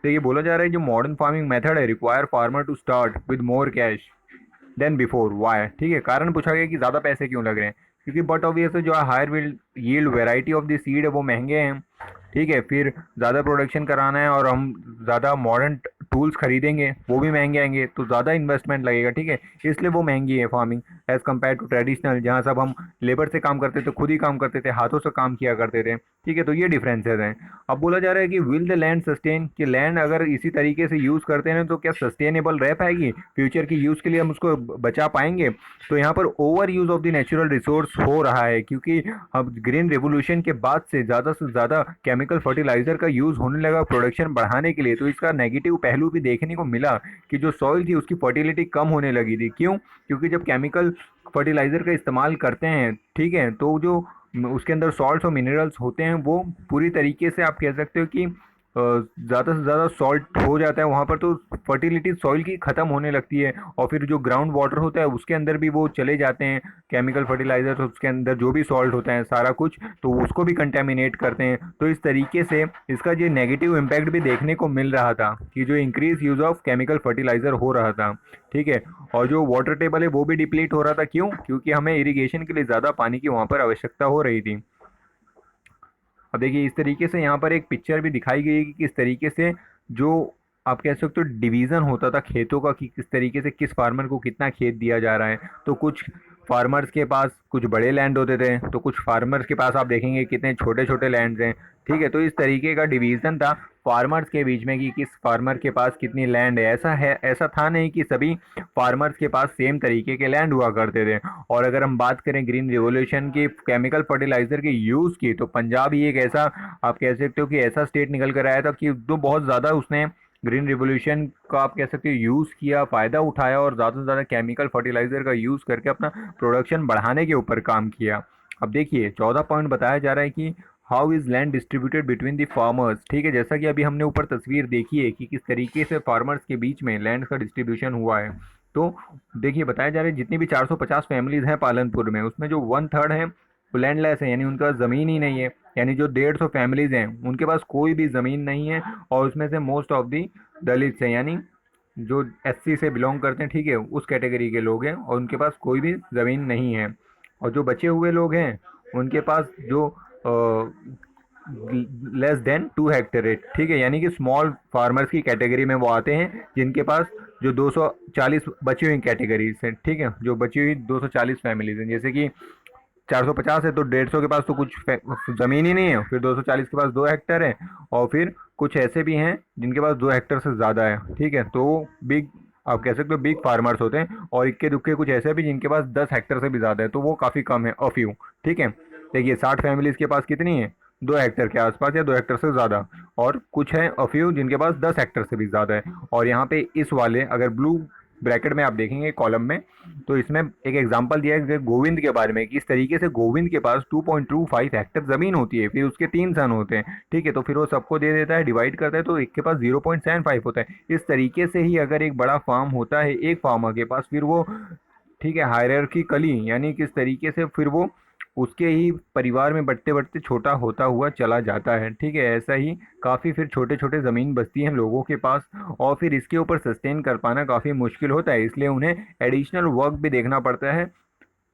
देखिए बोला जा रहा है जो मॉडर्न फार्मिंग मेथड है require farmer to start with more cash than before, why, ठीक है। कारण पूछा गया कि ज़्यादा पैसे क्यों लग रहे हैं, क्योंकि बट ऑब्वियसली जो higher yield variety of the seed है वो महंगे हैं, ठीक है। फिर ज़्यादा प्रोडक्शन कराना है और हम ज़्यादा मॉडर्न टूल्स खरीदेंगे, वो भी महंगे आएंगे, तो ज़्यादा इन्वेस्टमेंट लगेगा, ठीक है। इसलिए वो महंगी है farming as compare to traditional, जहाँ सब हम लेबर से काम करते थे, खुद ही काम करते थे, हाथों से काम किया करते थे, ठीक है। तो ये डिफरेंसेस हैं। अब बोला जा रहा है कि विल द लैंड सस्टेन, कि लैंड अगर इसी तरीके से यूज़ करते हैं तो क्या सस्टेनेबल रह पाएगी, फ्यूचर की यूज़ के लिए हम उसको बचा पाएंगे। तो यहाँ पर over use of the natural resource हो रहा है, क्योंकि अब ग्रीन रेवोल्यूशन के बाद से ज़्यादा केमिकल फर्टिलाइज़र का यूज़ होने लगा प्रोडक्शन बढ़ाने के लिए। तो इसका नेगेटिव पहलू भी देखने को मिला कि जो सॉइल थी उसकी फर्टिलिटी कम होने लगी थी। क्यों? क्योंकि जब केमिकल फर्टिलाइज़र का इस्तेमाल करते हैं, ठीक है, तो जो उसके अंदर सॉल्ट्स और मिनरल्स होते हैं वो पूरी तरीके से आप कह सकते हो कि ज़्यादा से ज़्यादा सॉल्ट हो जाता है वहाँ पर, तो फर्टिलिटी सॉइल की ख़त्म होने लगती है। और फिर जो ग्राउंड वाटर होता है उसके अंदर भी वो चले जाते हैं केमिकल फर्टिलाइजर्स, उसके अंदर जो भी सॉल्ट होता है सारा कुछ, तो उसको भी कंटेमिनेट करते हैं। तो इस तरीके से इसका जो नेगेटिव इम्पैक्ट भी देखने को मिल रहा था कि जो increase use of chemical fertiliser हो रहा था, ठीक है। और जो वाटर टेबल है वो भी डिप्लीट हो रहा था। क्यों? क्योंकि हमें इरिगेशन के लिए ज़्यादा पानी की वहाँ पर आवश्यकता हो रही थी। अब देखिए इस तरीके से यहाँ पर एक पिक्चर भी दिखाई गई है कि किस तरीके से जो आप कह सकते हो डिवीज़न होता था खेतों का, कि किस तरीके से किस फार्मर को कितना खेत दिया जा रहा है। तो कुछ फार्मर्स के पास कुछ बड़े लैंड होते थे, तो कुछ फार्मर्स के पास आप देखेंगे कितने छोटे छोटे लैंड्स हैं, ठीक है। तो इस तरीके का डिवीज़न था फार्मर्स के बीच में कि किस फार्मर के पास कितनी लैंड है। ऐसा था नहीं कि सभी फार्मर्स के पास सेम तरीके के लैंड हुआ करते थे। और अगर हम बात करें ग्रीन रिवोल्यूशन की केमिकल फर्टिलाइजर के यूज़ की, तो पंजाब ही एक ऐसा आप कह सकते हो कि ऐसा स्टेट निकल कर आया था कि जो बहुत ज़्यादा उसने ग्रीन रिवोल्यूशन का आप कह सकते हो यूज़ किया, फ़ायदा उठाया और ज़्यादा से ज़्यादा केमिकल फर्टिलाइज़र का यूज़ करके अपना प्रोडक्शन बढ़ाने के ऊपर काम किया। अब देखिए 14 पॉइंट बताया जा रहा है कि how is land distributed between the farmers, ठीक है। जैसा कि अभी हमने ऊपर तस्वीर देखी है कि किस तरीके से फार्मर्स के बीच में लैंड का डिस्ट्रीब्यूशन हुआ है। तो देखिए बताया जा रहा है जितनी भी 450 फैमिलीज हैं पालनपुर में, उसमें जो 1/3 है वो लैंडलेस है, यानी उनके पास ज़मीन ही नहीं है। यानी जो 150 फैमिलीज हैं उनके पास कोई भी ज़मीन नहीं है, और उसमें से मोस्ट ऑफ दी दलित है, यानी जो एससी से बिलोंग करते हैं, ठीक है, उस कैटेगरी के लोग हैं, और उनके पास कोई भी ज़मीन नहीं है। और जो बचे हुए लोग हैं उनके पास जो लेस देन 2 हेक्टेयर है, ठीक है, यानी कि स्मॉल फार्मर्स की कैटेगरी में वो आते हैं, जिनके पास जो 240 बची हुई कैटेगरीज हैं, ठीक है, जो बची हुई 240 फैमिलीज हैं। जैसे कि 450 है तो 150 के पास तो कुछ ज़मीन ही नहीं है, फिर 240 के पास 2 हेक्टेयर है, और फिर कुछ ऐसे भी हैं जिनके पास 2 हेक्टेयर से ज़्यादा है, ठीक है। तो बिग आप कह सकते हो बिग फार्मर्स होते हैं। और इक्के दुक्के कुछ ऐसे भी जिनके पास 10 हेक्टेयर से भी ज़्यादा है, तो वो काफ़ी कम है, अफ्यू, ठीक है। देखिए 60 फैमिलीज़ के पास कितनी है, 2 हेक्टेयर के आसपास या 2 हेक्टेयर से ज़्यादा, और कुछ हैं अफ्यू जिनके पास 10 हेक्टेयर से भी ज़्यादा है। और यहाँ पे इस वाले अगर ब्लू ब्रैकेट में आप देखेंगे कॉलम में, तो इसमें एक एग्जांपल दिया है गोविंद के बारे में कि इस तरीके से गोविंद के पास 2.25 हेक्टेयर ज़मीन होती है, फिर उसके 3 सन होते हैं, ठीक है। तो फिर वो सबको दे देता है, डिवाइड करता है, तो एक के पास 0.75 होता है। इस तरीके से ही अगर एक बड़ा फार्म होता है एक फार्मर के पास, फिर वो, ठीक है, हायरार्किकली, यानी किस तरीके से फिर वो उसके ही परिवार में बढ़ते बढ़ते छोटा होता हुआ चला जाता है, ठीक है। ऐसा ही काफ़ी फिर छोटे छोटे ज़मीन बचती हैं लोगों के पास, और फिर इसके ऊपर सस्टेन कर पाना काफ़ी मुश्किल होता है, इसलिए उन्हें एडिशनल वर्क भी देखना पड़ता है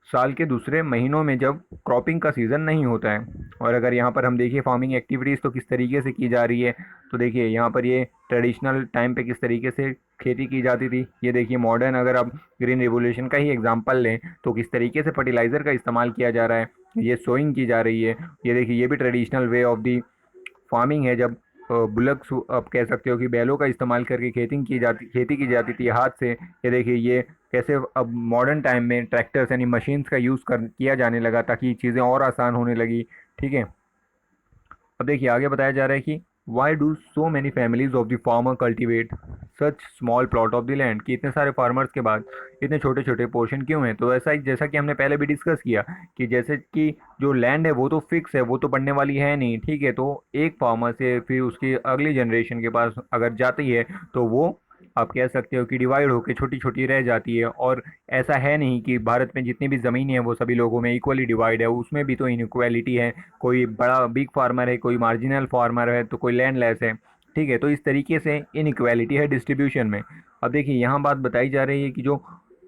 साल के दूसरे महीनों में जब क्रॉपिंग का सीज़न नहीं होता है। और अगर यहाँ पर हम देखिए फार्मिंग एक्टिविटीज़ तो किस तरीके से की जा रही है, तो देखिए यहाँ पर ये ट्रेडिशनल टाइम पे किस तरीके से खेती की जाती थी, ये देखिए मॉडर्न अगर आप ग्रीन रिवोल्यूशन का ही एग्जांपल लें तो किस तरीके से फर्टिलाइज़र का इस्तेमाल किया जा रहा है, ये सोइंग की जा रही है। ये देखिए ये भी traditional way of the farming है, जब बुलक्स आप कह सकते हो कि बैलों का इस्तेमाल करके खेती की जाती थी हाथ से। ये देखिए ये कैसे अब मॉडर्न टाइम में ट्रैक्टर्स यानी मशीन्स का यूज़ कर किया जाने लगा ताकि चीज़ें और आसान होने लगी, ठीक है। अब देखिए आगे बताया जा रहा है कि why do so many families of the farmer cultivate such small plot of the land, कि इतने सारे फार्मर्स के बाद इतने छोटे छोटे पोर्शन क्यों हैं? तो ऐसा ही जैसा कि हमने पहले भी डिस्कस किया कि जैसे कि जो लैंड है वो तो फिक्स है, वो तो बढ़ने वाली है नहीं, ठीक है। तो एक फार्मर से फिर उसकी अगली जनरेशन के पास अगर जाती है तो वो आप कह सकते हो कि डिवाइड होकर छोटी छोटी रह जाती है। और ऐसा है नहीं कि भारत में जितनी भी ज़मीन है वो सभी लोगों में इक्वली डिवाइड है, उसमें भी तो इनइक्वालिटी है। कोई बड़ा बिग फार्मर है, कोई मार्जिनल फार्मर है, तो कोई लैंडलेस है, ठीक है। तो इस तरीके से इनइक्वालिटी है डिस्ट्रीब्यूशन में। अब देखिए यहाँ बात बताई जा रही है कि जो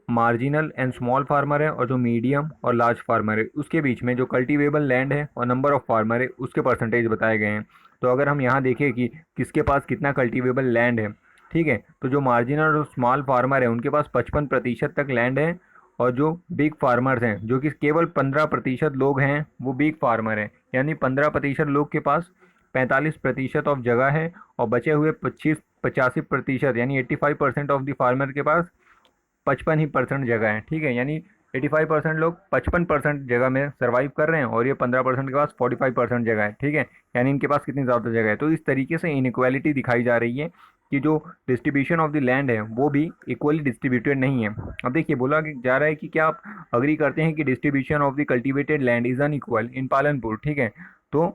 मार्जिनल एंड स्मॉल फार्मर है और जो मीडियम और लार्ज फार्मर है उसके बीच में जो कल्टीवेबल लैंड है और नंबर ऑफ फार्मर है उसके परसेंटेज बताए गए हैं। तो अगर हम यहाँ देखें कि किसके पास कितना कल्टीवेबल लैंड है, ठीक है, तो जो मार्जिनल और स्मॉल फार्मर है उनके पास 55% तक लैंड है। और जो बिग फार्मर्स हैं, जो कि केवल 15% लोग हैं वो बिग फार्मर हैं, यानी 15% लोग के पास 45% ऑफ जगह है। और बचे हुए 85% यानी 85% ऑफ द फार्मर के पास 55% जगह है, ठीक है। यानी 85% लोग 55% जगह में सर्वाइव कर रहे हैं और ये 15% के पास 45% जगह है, ठीक है। यानी इनके पास कितनी ज़्यादा जगह है। तो इस तरीके से इनइक्वालिटी दिखाई जा रही है कि जो डिस्ट्रीब्यूशन ऑफ द लैंड है वो भी इक्वली डिस्ट्रीब्यूटेड नहीं है। अब देखिए बोला जा रहा है कि क्या आप अग्री करते हैं कि distribution of the cultivated land is unequal in Palanpur, ठीक है। तो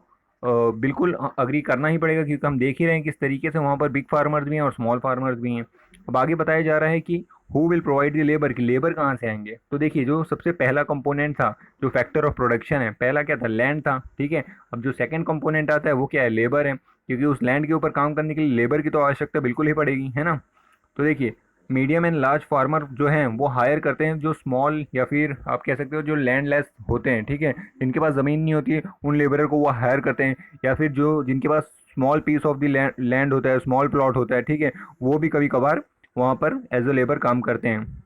बिल्कुल अग्री करना ही पड़ेगा क्योंकि हम देख ही रहे हैं किस तरीके से वहाँ पर बिग फार्मर्स भी हैं और स्मॉल फार्मर्स भी हैं। अब आगे बताया जा रहा है कि who will provide the labour, की लेबर कहाँ से आएंगे। तो देखिए जो सबसे पहला कंपोनेंट था, जो फैक्टर ऑफ प्रोडक्शन है, पहला क्या था? लैंड था, ठीक है। अब जो सेकंड कंपोनेंट आता है वो क्या है? लेबर है, क्योंकि उस लैंड के ऊपर काम करने के लिए लेबर की तो आवश्यकता बिल्कुल ही पड़ेगी, है ना। तो देखिए मीडियम एंड लार्ज फार्मर जो हैं वो हायर करते हैं जो स्मॉल या फिर आप कह सकते हो जो लैंडलेस होते हैं, ठीक है, जिनके पास ज़मीन नहीं होती है उन लेबरर को वो हायर करते हैं। या फिर जो जिनके पास small piece of the land होता है, स्मॉल प्लॉट होता है, ठीक है, वो भी कभी कभार वहाँ पर एज अ लेबर काम करते हैं।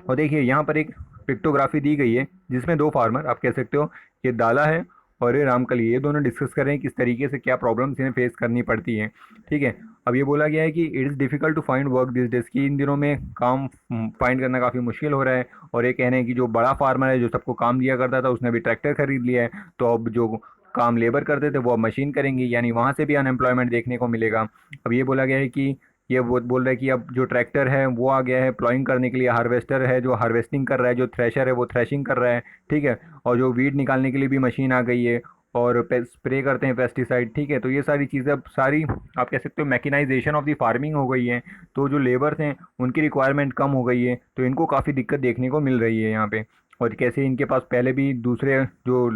और देखिए यहाँ पर एक पिक्टोग्राफी दी गई है जिसमें दो फार्मर आप कह सकते हो, ये दाला है और ये रामकली, ये दोनों डिस्कस कर रहे हैं किस तरीके से क्या प्रॉब्लम्स इन्हें फेस करनी पड़ती है, ठीक है। अब ये बोला गया है कि it is difficult to find work this days, की इन दिनों में काम फाइंड करना काफ़ी मुश्किल हो रहा है। और ये कह रहे हैं कि जो बड़ा फार्मर है जो सबको काम दिया करता था उसने भी ट्रैक्टर खरीद लिया है, तो अब जो काम लेबर करते थे वो अब मशीन करेंगे, यानी वहाँ से भी अनएम्प्लॉयमेंट देखने को मिलेगा। अब ये बोला गया है कि ये वो बोल रहा है कि अब जो ट्रैक्टर है वो आ गया है प्लॉइंग करने के लिए, हार्वेस्टर है जो हार्वेस्टिंग कर रहा है, जो थ्रेशर है वो थ्रेशिंग कर रहा है, ठीक है। और जो वीड निकालने के लिए भी मशीन आ गई है, और स्प्रे करते हैं पेस्टिसाइड, ठीक है। तो ये सारी चीज़ें अब सारी आप कह सकते हो मैकेनाइजेशन ऑफ द फार्मिंग हो गई है। तो जो लेबर्स हैं उनकी रिक्वायरमेंट कम हो गई है, तो इनको काफ़ी दिक्कत देखने को मिल रही है यहाँ पे। और कैसे इनके पास पहले भी दूसरे जो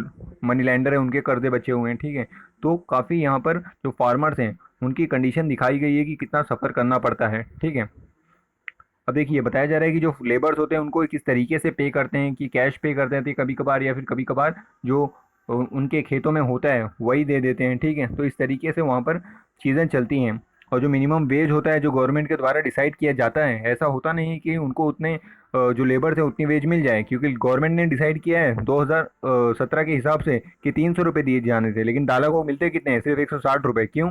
मनी लैंडर हैं उनके कर्जे बचे हुए हैं, ठीक है। तो काफ़ी यहाँ पर जो फार्मर्स हैं उनकी कंडीशन दिखाई गई है कि कितना सफ़र करना पड़ता है, ठीक है। अब देखिए बताया जा रहा है कि जो लेबर्स होते हैं उनको किस तरीके से पे करते हैं, कि कैश पे करते हैं कभी कभार, या फिर कभी कभार जो उनके खेतों में होता है वही दे देते हैं, ठीक है। तो इस तरीके से वहाँ पर चीज़ें चलती हैं। और जो मिनिमम वेज होता है जो गवर्नमेंट के द्वारा डिसाइड किया जाता है, ऐसा होता नहीं कि उनको उतने जो लेबर्स है उतनी वेज मिल जाए, क्योंकि गवर्नमेंट ने डिसाइड किया है 2017 के हिसाब से कि 300 रुपये दिए जाने थे, लेकिन दाला को मिलते कितने हैं? सिर्फ 160 रुपये। क्यों?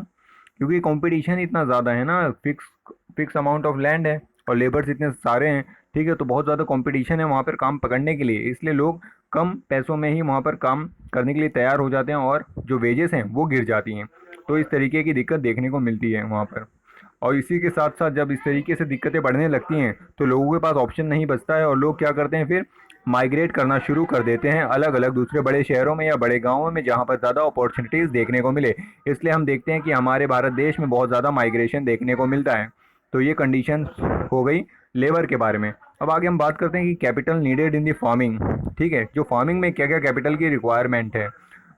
क्योंकि कंपटीशन इतना ज़्यादा है ना, फिक्स अमाउंट ऑफ लैंड है और लेबर्स इतने सारे हैं, ठीक है। तो बहुत ज़्यादा कंपटीशन है वहाँ पर काम पकड़ने के लिए, इसलिए लोग कम पैसों में ही वहाँ पर काम करने के लिए तैयार हो जाते हैं और जो वेजेस हैं वो गिर जाती हैं। तो इस तरीके की दिक्कत देखने को मिलती है वहाँ पर। और इसी के साथ साथ जब इस तरीके से दिक्कतें बढ़ने लगती हैं तो लोगों के पास ऑप्शन नहीं बचता है और लोग क्या करते हैं फिर माइग्रेट करना शुरू कर देते हैं अलग अलग दूसरे बड़े शहरों में या बड़े गांवों में जहां पर ज़्यादा अपॉर्चुनिटीज़ देखने को मिले। इसलिए हम देखते हैं कि हमारे भारत देश में बहुत ज़्यादा माइग्रेशन देखने को मिलता है। तो ये कंडीशन हो गई लेबर के बारे में। अब आगे हम बात करते हैं कि capital needed in the farming, ठीक है, जो फार्मिंग में क्या क्या कैपिटल की रिक्वायरमेंट है।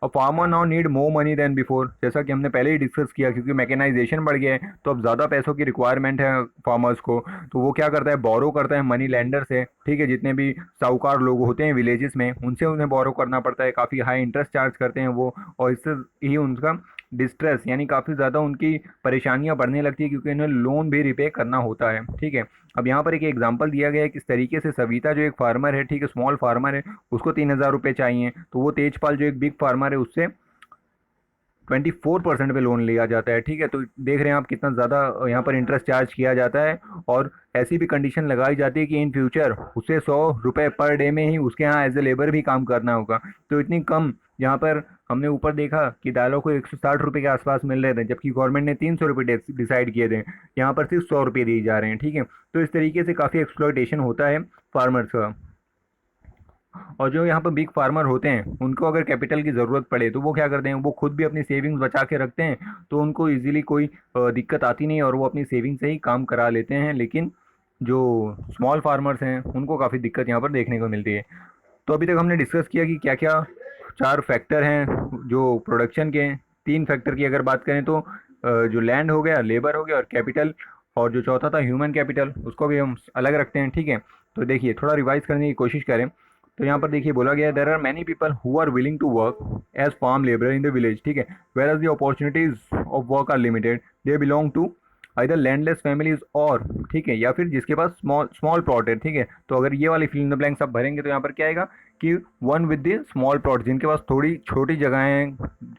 और farmer now need more money than before, जैसा कि हमने पहले ही डिस्कस किया, क्योंकि मैकेनाइजेशन बढ़ गया है तो अब ज़्यादा पैसों की रिक्वायरमेंट है फार्मर्स को। तो वो क्या करता है? बोरो करता है मनी लैंडर से, ठीक है। जितने भी साहूकार लोग होते हैं विलेजेस में उनसे उन्हें बोरो करना पड़ता है, काफ़ी हाई इंटरेस्ट चार्ज करते हैं वो। और इससे ही उनका डिस्ट्रेस यानी काफ़ी ज़्यादा उनकी परेशानियां बढ़ने लगती है, क्योंकि उन्हें लोन भी रिपे करना होता है, ठीक है। अब यहाँ पर एक एग्जांपल दिया गया है किस तरीके से सविता जो एक फार्मर है, ठीक है, स्मॉल फार्मर है, उसको 3,000 रुपये चाहिए, तो वो तेजपाल जो एक बिग फार्मर है उससे 24% पे लोन लिया जाता है, ठीक है। तो देख रहे हैं आप कितना ज़्यादा यहाँ पर इंटरेस्ट चार्ज किया जाता है। और ऐसी भी कंडीशन लगाई जाती है कि इन फ्यूचर उसे 100 रुपये पर डे में ही उसके यहाँ एज ए लेबर भी काम करना होगा। तो इतनी कम यहाँ पर हमने ऊपर देखा कि दालों को 160 रुपये के आसपास मिल रहे थे, जबकि गवर्नमेंट ने 300 रुपये डिसाइड किए थे, यहाँ पर सिर्फ 100 रुपये दिए जा रहे हैं। ठीक है, तो इस तरीके से काफ़ी एक्सप्लॉयटेशन होता है फार्मर्स का। और जो यहाँ पर बिग फार्मर होते हैं उनको अगर कैपिटल की ज़रूरत पड़े तो वो क्या करते हैं, वो खुद भी अपनी सेविंग्स बचा के रखते हैं, तो उनको इजीली कोई दिक्कत आती नहीं और वो अपनी सेविंग से ही काम करा लेते हैं। लेकिन जो स्मॉल फार्मर्स हैं उनको काफ़ी दिक्कत यहाँ पर देखने को मिलती है। तो अभी तक हमने डिस्कस किया कि क्या क्या 4 फैक्टर हैं जो प्रोडक्शन के हैं। 3 फैक्टर की अगर बात करें तो जो लैंड हो गया, लेबर हो गया और कैपिटल, और जो चौथा था ह्यूमन कैपिटल, उसको भी हम अलग रखते हैं। ठीक है, तो देखिए थोड़ा रिवाइज करने की कोशिश करें। तो यहाँ पर देखिए बोला गया है, there are many people who are willing to work as farm labour in the village. ठीक है, where as the opportunities of work are limited, they belong to either landless families or, ठीक है, या फिर जिसके पास स्मॉल स्मॉल प्लॉट है। ठीक है, तो अगर ये वाली फिल इन द ब्लैंक्स आप भरेंगे तो यहाँ पर क्या आएगा कि one with the small plot, जिनके पास थोड़ी छोटी जगह हैं,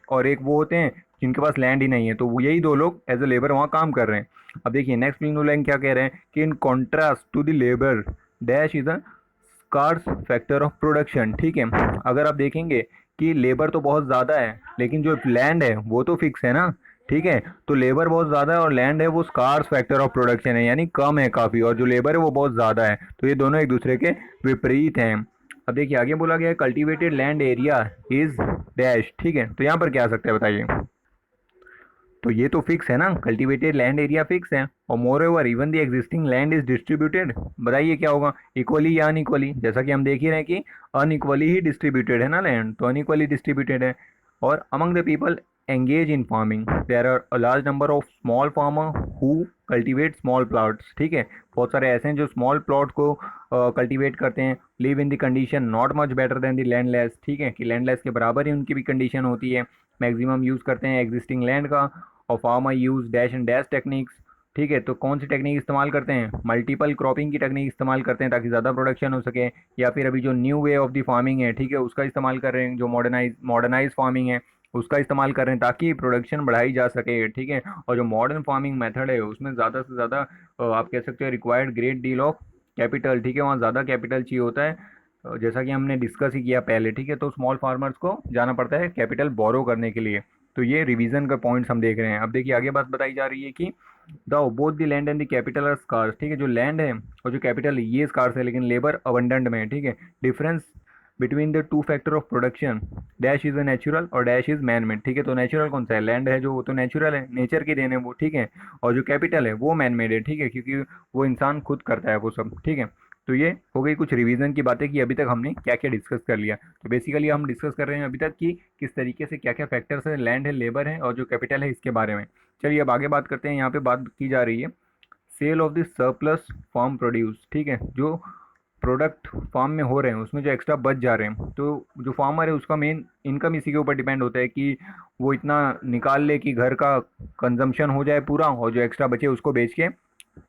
और एक वो होते हैं जिनके पास लैंड ही नहीं है, तो वो यही 2 लोग एज ए लेबर वहाँ काम कर रहे हैं। अब देखिए next fill in the blank क्या कह रहे हैं कि in contrast to the labour dash is a scarce factor of production. ठीक है, अगर आप देखेंगे कि लेबर तो बहुत ज़्यादा है लेकिन जो लैंड है वो तो फिक्स है ना। ठीक है, तो लेबर बहुत ज़्यादा है और लैंड है वो स्कार्स फैक्टर ऑफ प्रोडक्शन है, यानी कम है काफ़ी, और जो लेबर है वो बहुत ज़्यादा है, तो ये दोनों एक दूसरे के विपरीत हैं। अब देखिए आगे बोला गया है cultivated land area is dash. ठीक है, तो यहाँ पर क्या आ सकता है बताइए। तो ये तो फिक्स है ना, कल्टिवेटेड लैंड एरिया फिक्स है, और more over even the existing land is distributed. बताइए क्या होगा, इक्वली या अनइक्वली, जैसा कि हम देख ही रहे हैं कि अनइक्वली ही डिस्ट्रीब्यूटेड है ना लैंड, तो अनइक्वली डिस्ट्रीब्यूटेड है। और among the people engage in farming there are a large number of small farmer who cultivate small plots. ठीक है, बहुत सारे ऐसे हैं जो स्मॉल प्लॉट को कल्टिवेट करते हैं। Live in the condition not much better than the landless. ठीक है, कि लैंडलेस के बराबर ही उनकी भी कंडीशन होती है। मैक्सिमम यूज़ करते हैं एग्जिस्टिंग लैंड का, और farmer use dash and dash techniques. ठीक है, तो कौन सी टेक्निक इस्तेमाल करते हैं, मल्टीपल क्रॉपिंग की टेक्निक इस्तेमाल करते हैं ताकि ज़्यादा प्रोडक्शन हो सके, या फिर अभी जो new way of the farming है, ठीक है, उसका इस्तेमाल कर रहे हैं, जो मॉडर्नाइज फार्मिंग है उसका इस्तेमाल कर रहे हैं ताकि प्रोडक्शन बढ़ाई जा सके। ठीक है, और जो मॉडर्न फार्मिंग मेथड है उसमें ज़्यादा से ज़्यादा आप कह सकते हो required great deal of capital. ठीक है, वहाँ ज़्यादा कैपिटल चाहिए होता है, जैसा कि हमने डिस्कस ही किया पहले। ठीक है, तो स्मॉल फार्मर्स को जाना पड़ता है कैपिटल बोरो करने के लिए। तो ये रिवीजन का पॉइंट्स हम देख रहे हैं। अब देखिए आगे बात बताई जा रही है कि the both the land and the capital are scarce. ठीक है, जो लैंड है और जो कैपिटल है ये स्कार्स है, लेकिन लेबर अबंडेंट में है। ठीक है, difference between the 2 factor of production dash is a natural और डैश इज मैन मेड। ठीक है, तो नेचुरल कौन सा है, लैंड है जो, वो तो नेचुरल है, नेचर की देन है वो। ठीक है, और जो कैपिटल है वो मैन मेड है। ठीक है, क्योंकि वो इंसान खुद करता है वो सब। ठीक है, तो ये हो गई कुछ रिवीजन की बातें कि अभी तक हमने क्या क्या डिस्कस कर लिया। तो बेसिकली हम डिस्कस कर रहे हैं अभी तक कि किस तरीके से क्या क्या फैक्टर्स है, लैंड है, लेबर है और जो कैपिटल है, इसके बारे में। चलिए अब आगे बात करते हैं। यहाँ पे बात की जा रही है sale of the surplus farm produce. ठीक है, जो प्रोडक्ट फार्म में हो रहे हैं उसमें जो एक्स्ट्रा बच जा रहे हैं, तो जो फार्मर है उसका मेन इनकम इसी के ऊपर डिपेंड होता है कि वो इतना निकाल ले कि घर का कंजम्पशन हो जाए पूरा, और जो एक्स्ट्रा बचे उसको बेच के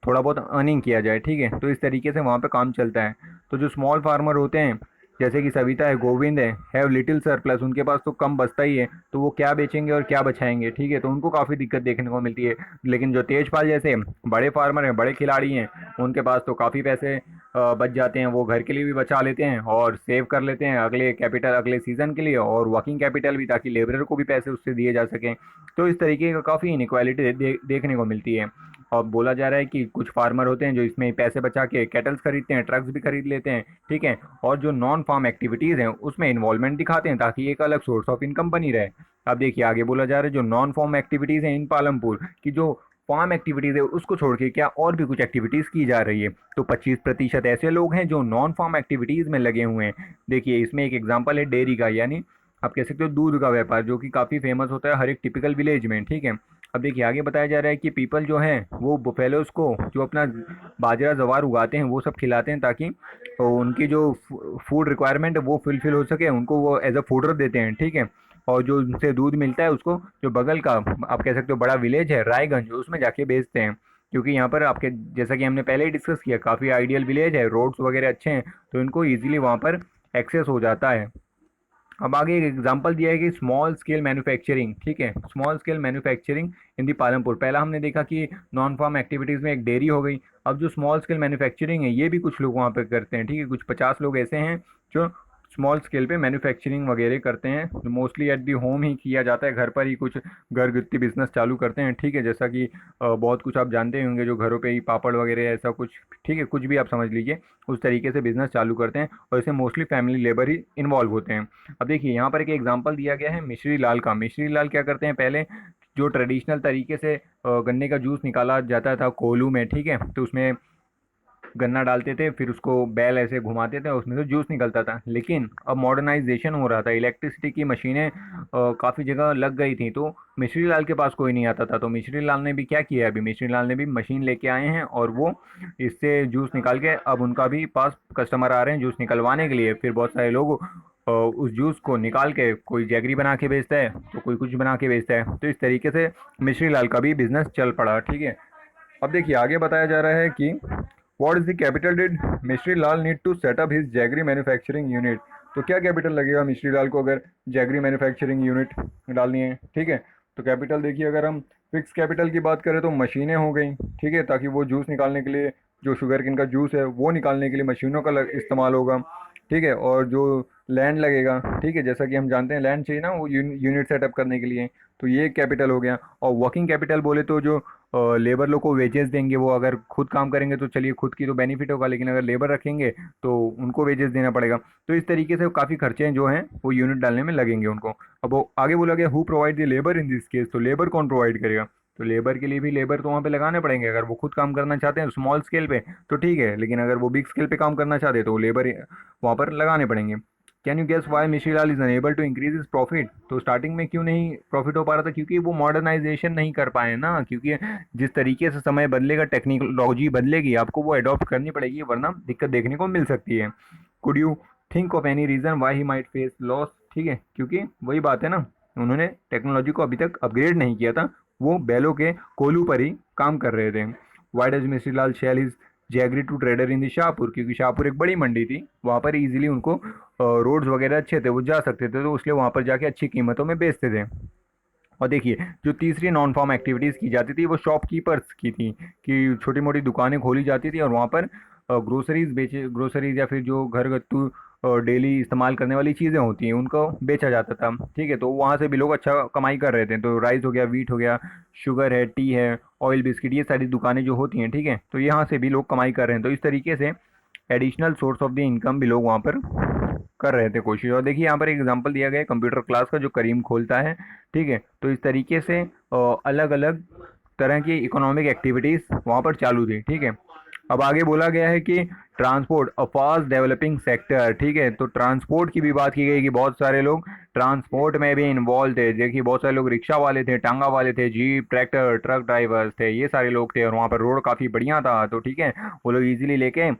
थोड़ा बहुत अर्निंग किया जाए। ठीक है, तो इस तरीके से वहाँ पे काम चलता है। तो जो स्मॉल फार्मर होते हैं जैसे कि सविता है, गोविंद है, हैव लिटिल सरप्लस, उनके पास तो कम बचता ही है, तो वो क्या बेचेंगे और क्या बचाएंगे। ठीक है, तो उनको काफ़ी दिक्कत देखने को मिलती है। लेकिन जो तेजपाल जैसे बड़े फार्मर हैं, बड़े खिलाड़ी हैं, उनके पास तो काफ़ी पैसे बच जाते हैं, वो घर के लिए भी बचा लेते हैं और सेव कर लेते हैं अगले कैपिटल, अगले सीज़न के लिए, और वर्किंग कैपिटल भी, ताकि लेबरर को भी पैसे उससे दिए जा सकें। तो इस तरीके का काफ़ी इनक्वालिटी देखने को मिलती है। और बोला जा रहा है कि कुछ फार्मर होते हैं जो इसमें पैसे बचा के कैटल्स खरीदते हैं, ट्रक्स भी खरीद लेते हैं। ठीक है, और जो नॉन फार्म एक्टिविटीज़ हैं उसमें इन्वॉल्वमेंट दिखाते हैं ताकि एक अलग सोर्स ऑफ इनकम बनी रहे। अब देखिए आगे बोला जा रहा है जो नॉन फार्म एक्टिविटीज़ हैं इन पालमपुर की, जो फार्म एक्टिविटीज़ है उसको छोड़ के क्या और भी कुछ एक्टिविटीज़ की जा रही है। तो 25% ऐसे लोग हैं जो नॉन फार्म एक्टिविटीज़ में लगे हुए हैं। देखिए इसमें एक एग्जांपल है डेयरी का, यानी आप कह सकते हो दूध का व्यापार, जो कि काफ़ी फेमस होता है हर एक टिपिकल विलेज में। ठीक है, अब देखिए आगे बताया जा रहा है कि पीपल जो हैं वो बुफेलोज को जो अपना बाजरा जवार उगाते हैं वो सब खिलाते हैं ताकि उनकी जो फूड रिक्वायरमेंट है वो फुलफिल हो सके, उनको वो एज अ फूडर देते हैं। ठीक है, और जो उनसे दूध मिलता है उसको जो बगल का आप कह सकते हो बड़ा विलेज है रायगंज, उसमें जाके बेचते हैं। क्योंकि यहाँ पर आपके जैसा कि हमने पहले ही डिस्कस किया काफ़ी आइडियल विलेज है, रोड्स वगैरह अच्छे हैं, तो इनको ईजिली वहाँ पर एक्सेस हो जाता है। अब आगे एक एग्जांपल दिया है कि स्मॉल स्केल मैन्युफैक्चरिंग। ठीक है, स्मॉल स्केल मैन्युफैक्चरिंग इन दी पालमपुर। पहला हमने देखा कि नॉन फार्म एक्टिविटीज़ में एक डेयरी हो गई, अब जो स्मॉल स्केल मैन्युफैक्चरिंग है ये भी कुछ लोग वहाँ पे करते हैं। ठीक है, कुछ 50 लोग ऐसे हैं जो स्मॉल स्केल पे मैन्युफैक्चरिंग वगैरह करते हैं, जो मोस्टली एट दी होम ही किया जाता है, घर पर ही कुछ घरगुती बिजनेस चालू करते हैं, ठीक है। जैसा कि बहुत कुछ आप जानते ही होंगे, जो घरों पे ही पापड़ वगैरह ऐसा कुछ, ठीक है, कुछ भी आप समझ लीजिए, उस तरीके से बिजनेस चालू करते हैं और इसमें मोस्टली फैमिली लेबर ही इन्वॉल्व होते हैं। अब देखिए यहाँ पर एक एग्जांपल दिया गया है मिश्री लाल का। मिश्री लाल क्या करते हैं, पहले जो ट्रेडिशनल तरीके से गन्ने का जूस निकाला जाता था कोलू में, ठीक है, तो उसमें गन्ना डालते थे, फिर उसको बैल ऐसे घुमाते थे और उसमें से जूस निकलता था। लेकिन अब मॉडर्नाइजेशन हो रहा था, इलेक्ट्रिसिटी की मशीनें काफ़ी जगह लग गई थी, तो मिश्री लाल के पास कोई नहीं आता था। तो मिश्री लाल ने भी क्या किया, अभी मिश्री लाल ने भी मशीन लेके आए हैं और वो इससे जूस निकाल के अब उनका भी पास कस्टमर आ रहे हैं जूस निकलवाने के लिए। फिर बहुत सारे लोग उस जूस को निकाल के कोई जैगरी बना के बेचता है, तो कोई कुछ बना के बेचता है। तो इस तरीके से मिश्री लाल का भी बिजनेस चल पड़ा, ठीक है। अब देखिए आगे बताया जा रहा है कि what is the capital did Mishri Lal need to set up his jaggery manufacturing unit. तो क्या कैपिटल लगेगा मिश्री लाल को अगर जैगरी मैन्युफैक्चरिंग यूनिट डालनी है, ठीक है। तो कैपिटल देखिए, अगर हम फिक्स कैपिटल की बात करें तो मशीनें हो गई, ठीक है, ताकि वो जूस निकालने के लिए, जो शुगर किन का जूस है वो निकालने के लिए मशीनों का इस्तेमाल होगा, ठीक है। और जो लैंड लगेगा, ठीक है, जैसा कि हम जानते हैं लैंड चाहिए ना वो यूनिट सेटअप करने के लिए, तो ये कैपिटल हो गया। और वर्किंग कैपिटल बोले तो जो लेबर लोग को वेजेस देंगे, वो अगर खुद काम करेंगे तो चलिए खुद की तो बेनिफिट होगा, लेकिन अगर लेबर रखेंगे तो उनको वेजेस देना पड़ेगा। तो इस तरीके से काफ़ी खर्चे जो हैं वो यूनिट डालने में लगेंगे उनको। अब वो आगे बोला गया who provide the labour in this case, तो लेबर कौन प्रोवाइड करेगा। तो लेबर के लिए भी लेबर तो वहाँ पे लगाने पड़ेंगे। अगर वो खुद काम करना चाहते हैं स्मॉल स्केल पे तो ठीक है, लेकिन अगर वो बिग स्केल पे काम करना चाहते हैं तो लेबर वहाँ पर लगाने पड़ेंगे। Can you guess why Mishri Lal is unable to increase is profit. तो स्टार्टिंग में क्यों नहीं प्रॉफिट हो पा रहा था, क्योंकि वो मॉडर्नाइजेशन नहीं कर पाए ना, क्योंकि जिस तरीके से समय बदलेगा, टेक्नोलॉजी बदलेगी, आपको वो अडॉप्ट करनी पड़ेगी, वरना दिक्कत देखने को मिल सकती है। Could you think of any reason why he might face loss, ठीक है, क्योंकि वही बात है ना, उन्होंने टेक्नोलॉजी को अभी तक अपग्रेड नहीं किया था, वो बैलों के कोलू पर ही काम कर रहे थे। Why does Mishri Lal sell is jaggery to trader in the Shahpur, क्योंकि शाहपुर एक बड़ी मंडी थी, वहाँ पर इजीली उनको रोड्स वगैरह अच्छे थे, वो जा सकते थे, तो इसलिए वहाँ पर जाके अच्छी कीमतों में बेचते थे। और देखिए जो तीसरी नॉन फॉर्म एक्टिविटीज़ की जाती थी वो शॉपकीपर्स की थी, कि छोटी मोटी दुकानें खोली जाती थी और वहाँ पर ग्रोसरीज बेचे, ग्रोसरीज या फिर जो घरगथ्थू डेली इस्तेमाल करने वाली चीज़ें होती हैं उनको बेचा जाता था, ठीक है। तो वहाँ से भी लोग अच्छा कमाई कर रहे थे। तो राइस हो गया, वीट हो गया, शुगर है, टी है, ऑयल बिस्किट, ये सारी दुकानें जो होती हैं, ठीक है, तो यहाँ से भी लोग कमाई कर रहे हैं। तो इस तरीके से additional source of the income भी लोग वहाँ पर कर रहे थे कोशिश। और देखिए यहाँ पर एक एग्जांपल दिया गया है कंप्यूटर क्लास का, जो करीम खोलता है, ठीक है। तो इस तरीके से अलग अलग तरह की इकोनॉमिक एक्टिविटीज़ वहाँ पर चालू थी, ठीक है। अब आगे बोला गया है कि transport a fast developing sector, ठीक है। तो ट्रांसपोर्ट की भी बात की गई कि बहुत सारे लोग ट्रांसपोर्ट में भी इन्वॉल्व थे। देखिए बहुत सारे लोग रिक्शा वाले थे, टांगा वाले थे, जीप, ट्रैक्टर, ट्रक ड्राइवर्स थे, ये सारे लोग थे। और वहाँ पर रोड काफ़ी बढ़िया था, तो ठीक है, वो लोग इजीली लेके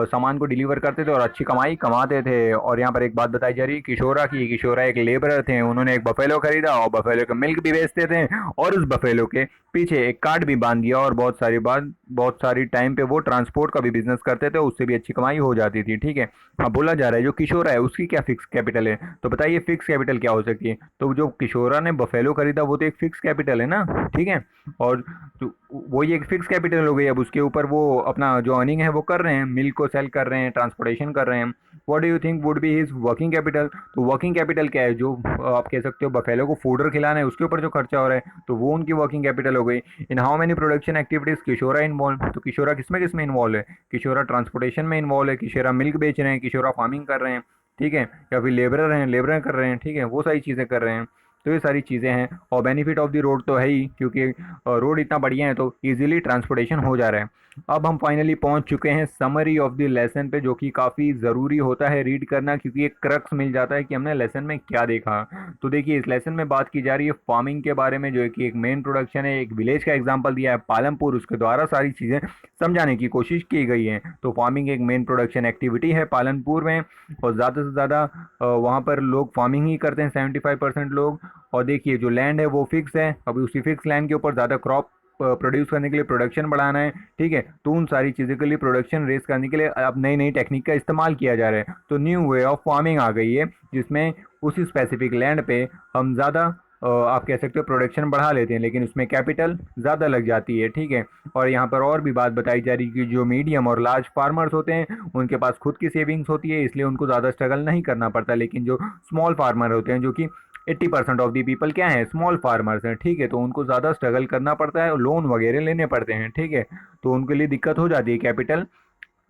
सामान को डिलीवर करते थे और अच्छी कमाई कमाते थे। और यहाँ पर एक बात बताई जा रही है किशोरा की। किशोरा एक लेबरर थे, उन्होंने एक बफेलो खरीदा और बफेलो का मिल्क भी बेचते थे, और उस बफेलो के पीछे एक कार्ड भी बांध दिया, और बहुत सारी टाइम पे वो ट्रांसपोर्ट का भी बिजनेस करते थे, उससे भी अच्छी कमाई हो जाती थी, ठीक है। अब बोला जा रहा है जो किशोरा है उसकी क्या फिक्स कैपिटल है, तो बताइए फिक्स कैपिटल क्या हो सकती है। तो जो किशोरा ने बफेलो खरीदा वो तो एक फिक्स कैपिटल है ना, ठीक है। और तो वो ये एक फिक्स कैपिटल हो गई। अब उसके ऊपर वो अपना जो अर्निंग है वो कर रहे हैं, मिल्क को सेल कर रहे हैं, ट्रांसपोर्टेशन कर रहे हैं। What do you think would be his working capital. तो वर्किंग कैपिटल क्या है, जो आप कह सकते हो बफेलो को फूडर खिलाना है उसके ऊपर जो खर्चा हो रहा है, तो वो उनकी वर्किंग कैपिटल हो गई। In how many production activities Kishora involve. तो किशोरा किसमें किसमें इन्वॉल्व है, किशोरा ट्रांसपोर्टेशन में इन्वॉल्व है, किशोरा मिल्क बेच रहे हैं, किशोरा फार्मिंग कर रहे हैं, ठीक है, या फिर लेबरर हैं, लेबरर कर रहे हैं, ठीक है, वो सारी चीज़ें कर रहे हैं। तो ये सारी चीज़ें हैं। और बेनिफिट ऑफ द रोड तो है ही, क्योंकि रोड इतना बढ़िया है तो इजीली ट्रांसपोर्टेशन हो जा रहा है। अब हम फाइनली पहुंच चुके हैं समरी ऑफ द लेसन पे, जो कि काफ़ी ज़रूरी होता है रीड करना, क्योंकि एक क्रक्स मिल जाता है कि हमने लेसन में क्या देखा। तो देखिए इस लेसन में बात की जा रही है फार्मिंग के बारे में, जो है कि एक मेन प्रोडक्शन है, एक विलेज का एग्जाम्पल दिया है पालमपुर, उसके द्वारा सारी चीज़ें समझाने की कोशिश की गई है। तो फार्मिंग एक मेन प्रोडक्शन एक्टिविटी है पालनपुर में, और ज़्यादा से ज़्यादा वहाँ पर लोग फार्मिंग ही करते हैं, 75% लोग। और देखिए जो लैंड है वो फिक्स है, अभी उसी फिक्स लैंड के ऊपर ज़्यादा क्रॉप प्रोड्यूस करने के लिए प्रोडक्शन बढ़ाना है, ठीक है। तो उन सारी चीज़ों के लिए प्रोडक्शन रेस करने के लिए अब नई नई टेक्निक का इस्तेमाल किया जा रहा है। तो न्यू वे ऑफ फार्मिंग आ गई है, जिसमें उसी स्पेसिफिक लैंड पे हम ज़्यादा आप कह सकते हो प्रोडक्शन बढ़ा लेते हैं, लेकिन उसमें कैपिटल ज़्यादा लग जाती है, ठीक है। और यहाँ पर और भी बात बताई जा रही है कि जो मीडियम और लार्ज फार्मर्स होते हैं उनके पास खुद की सेविंग्स होती है, इसलिए उनको ज़्यादा स्ट्रगल नहीं करना पड़ता। लेकिन जो स्मॉल फार्मर होते हैं, जो कि 80% ऑफ दी पीपल क्या है, स्मॉल फार्मर्स हैं, ठीक है, तो उनको ज़्यादा स्ट्रगल करना पड़ता है और लोन वगैरह लेने पड़ते हैं, ठीक है। तो उनके लिए दिक्कत हो जाती है कैपिटल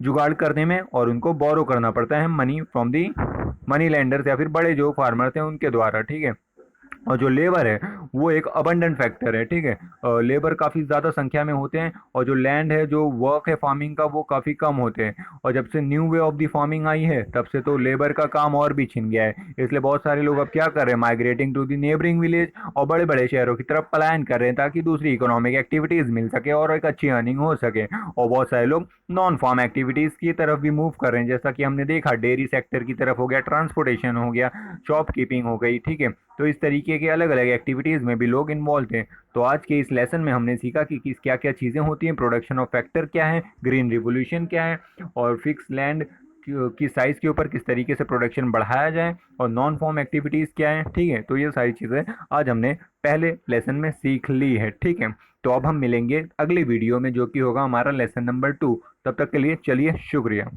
जुगाड़ करने में, और उनको बोरो करना पड़ता है money from the money lenders या फिर बड़े जो फार्मर्स हैं उनके द्वारा, ठीक है। और जो लेबर है वो एक अबंडेंट फैक्टर है, ठीक है। लेबर काफ़ी ज़्यादा संख्या में होते हैं, और जो लैंड है, जो वर्क है फार्मिंग का, वो काफ़ी कम होते हैं। और जब से new way of the farming आई है तब से तो लेबर का काम और भी छिन गया है, इसलिए बहुत सारे लोग अब क्या कर रहे हैं, migrating to the neighbouring village और बड़े बड़े शहरों की तरफ पलायन कर रहे हैं, ताकि दूसरी इकोनॉमिक एक्टिविटीज़ मिल सके और एक अच्छी अर्निंग हो सके। और बहुत सारे लोग नॉन फार्म एक्टिविटीज़ की तरफ भी मूव कर रहे हैं, जैसा कि हमने देखा डेयरी सेक्टर की तरफ हो गया, ट्रांसपोर्टेशन हो गया, शॉप कीपिंग हो गई, ठीक है। तो इस तरीके के अलग अलग एक्टिविटीज़ में भी लोग इन्वॉल्व थे। तो आज के इस लेसन में हमने सीखा कि किस क्या क्या चीज़ें होती हैं, प्रोडक्शन ऑफ फैक्टर क्या है, ग्रीन रिवोल्यूशन क्या है, और फिक्स लैंड की साइज़ के ऊपर किस तरीके से प्रोडक्शन बढ़ाया जाए, और नॉन फॉर्म एक्टिविटीज़ क्या है, ठीक है। तो ये सारी चीज़ें आज हमने पहले लेसन में सीख ली है, ठीक है। तो अब हम मिलेंगे अगली वीडियो में, जो कि होगा हमारा लेसन नंबर 2। तब तक के लिए चलिए शुक्रिया।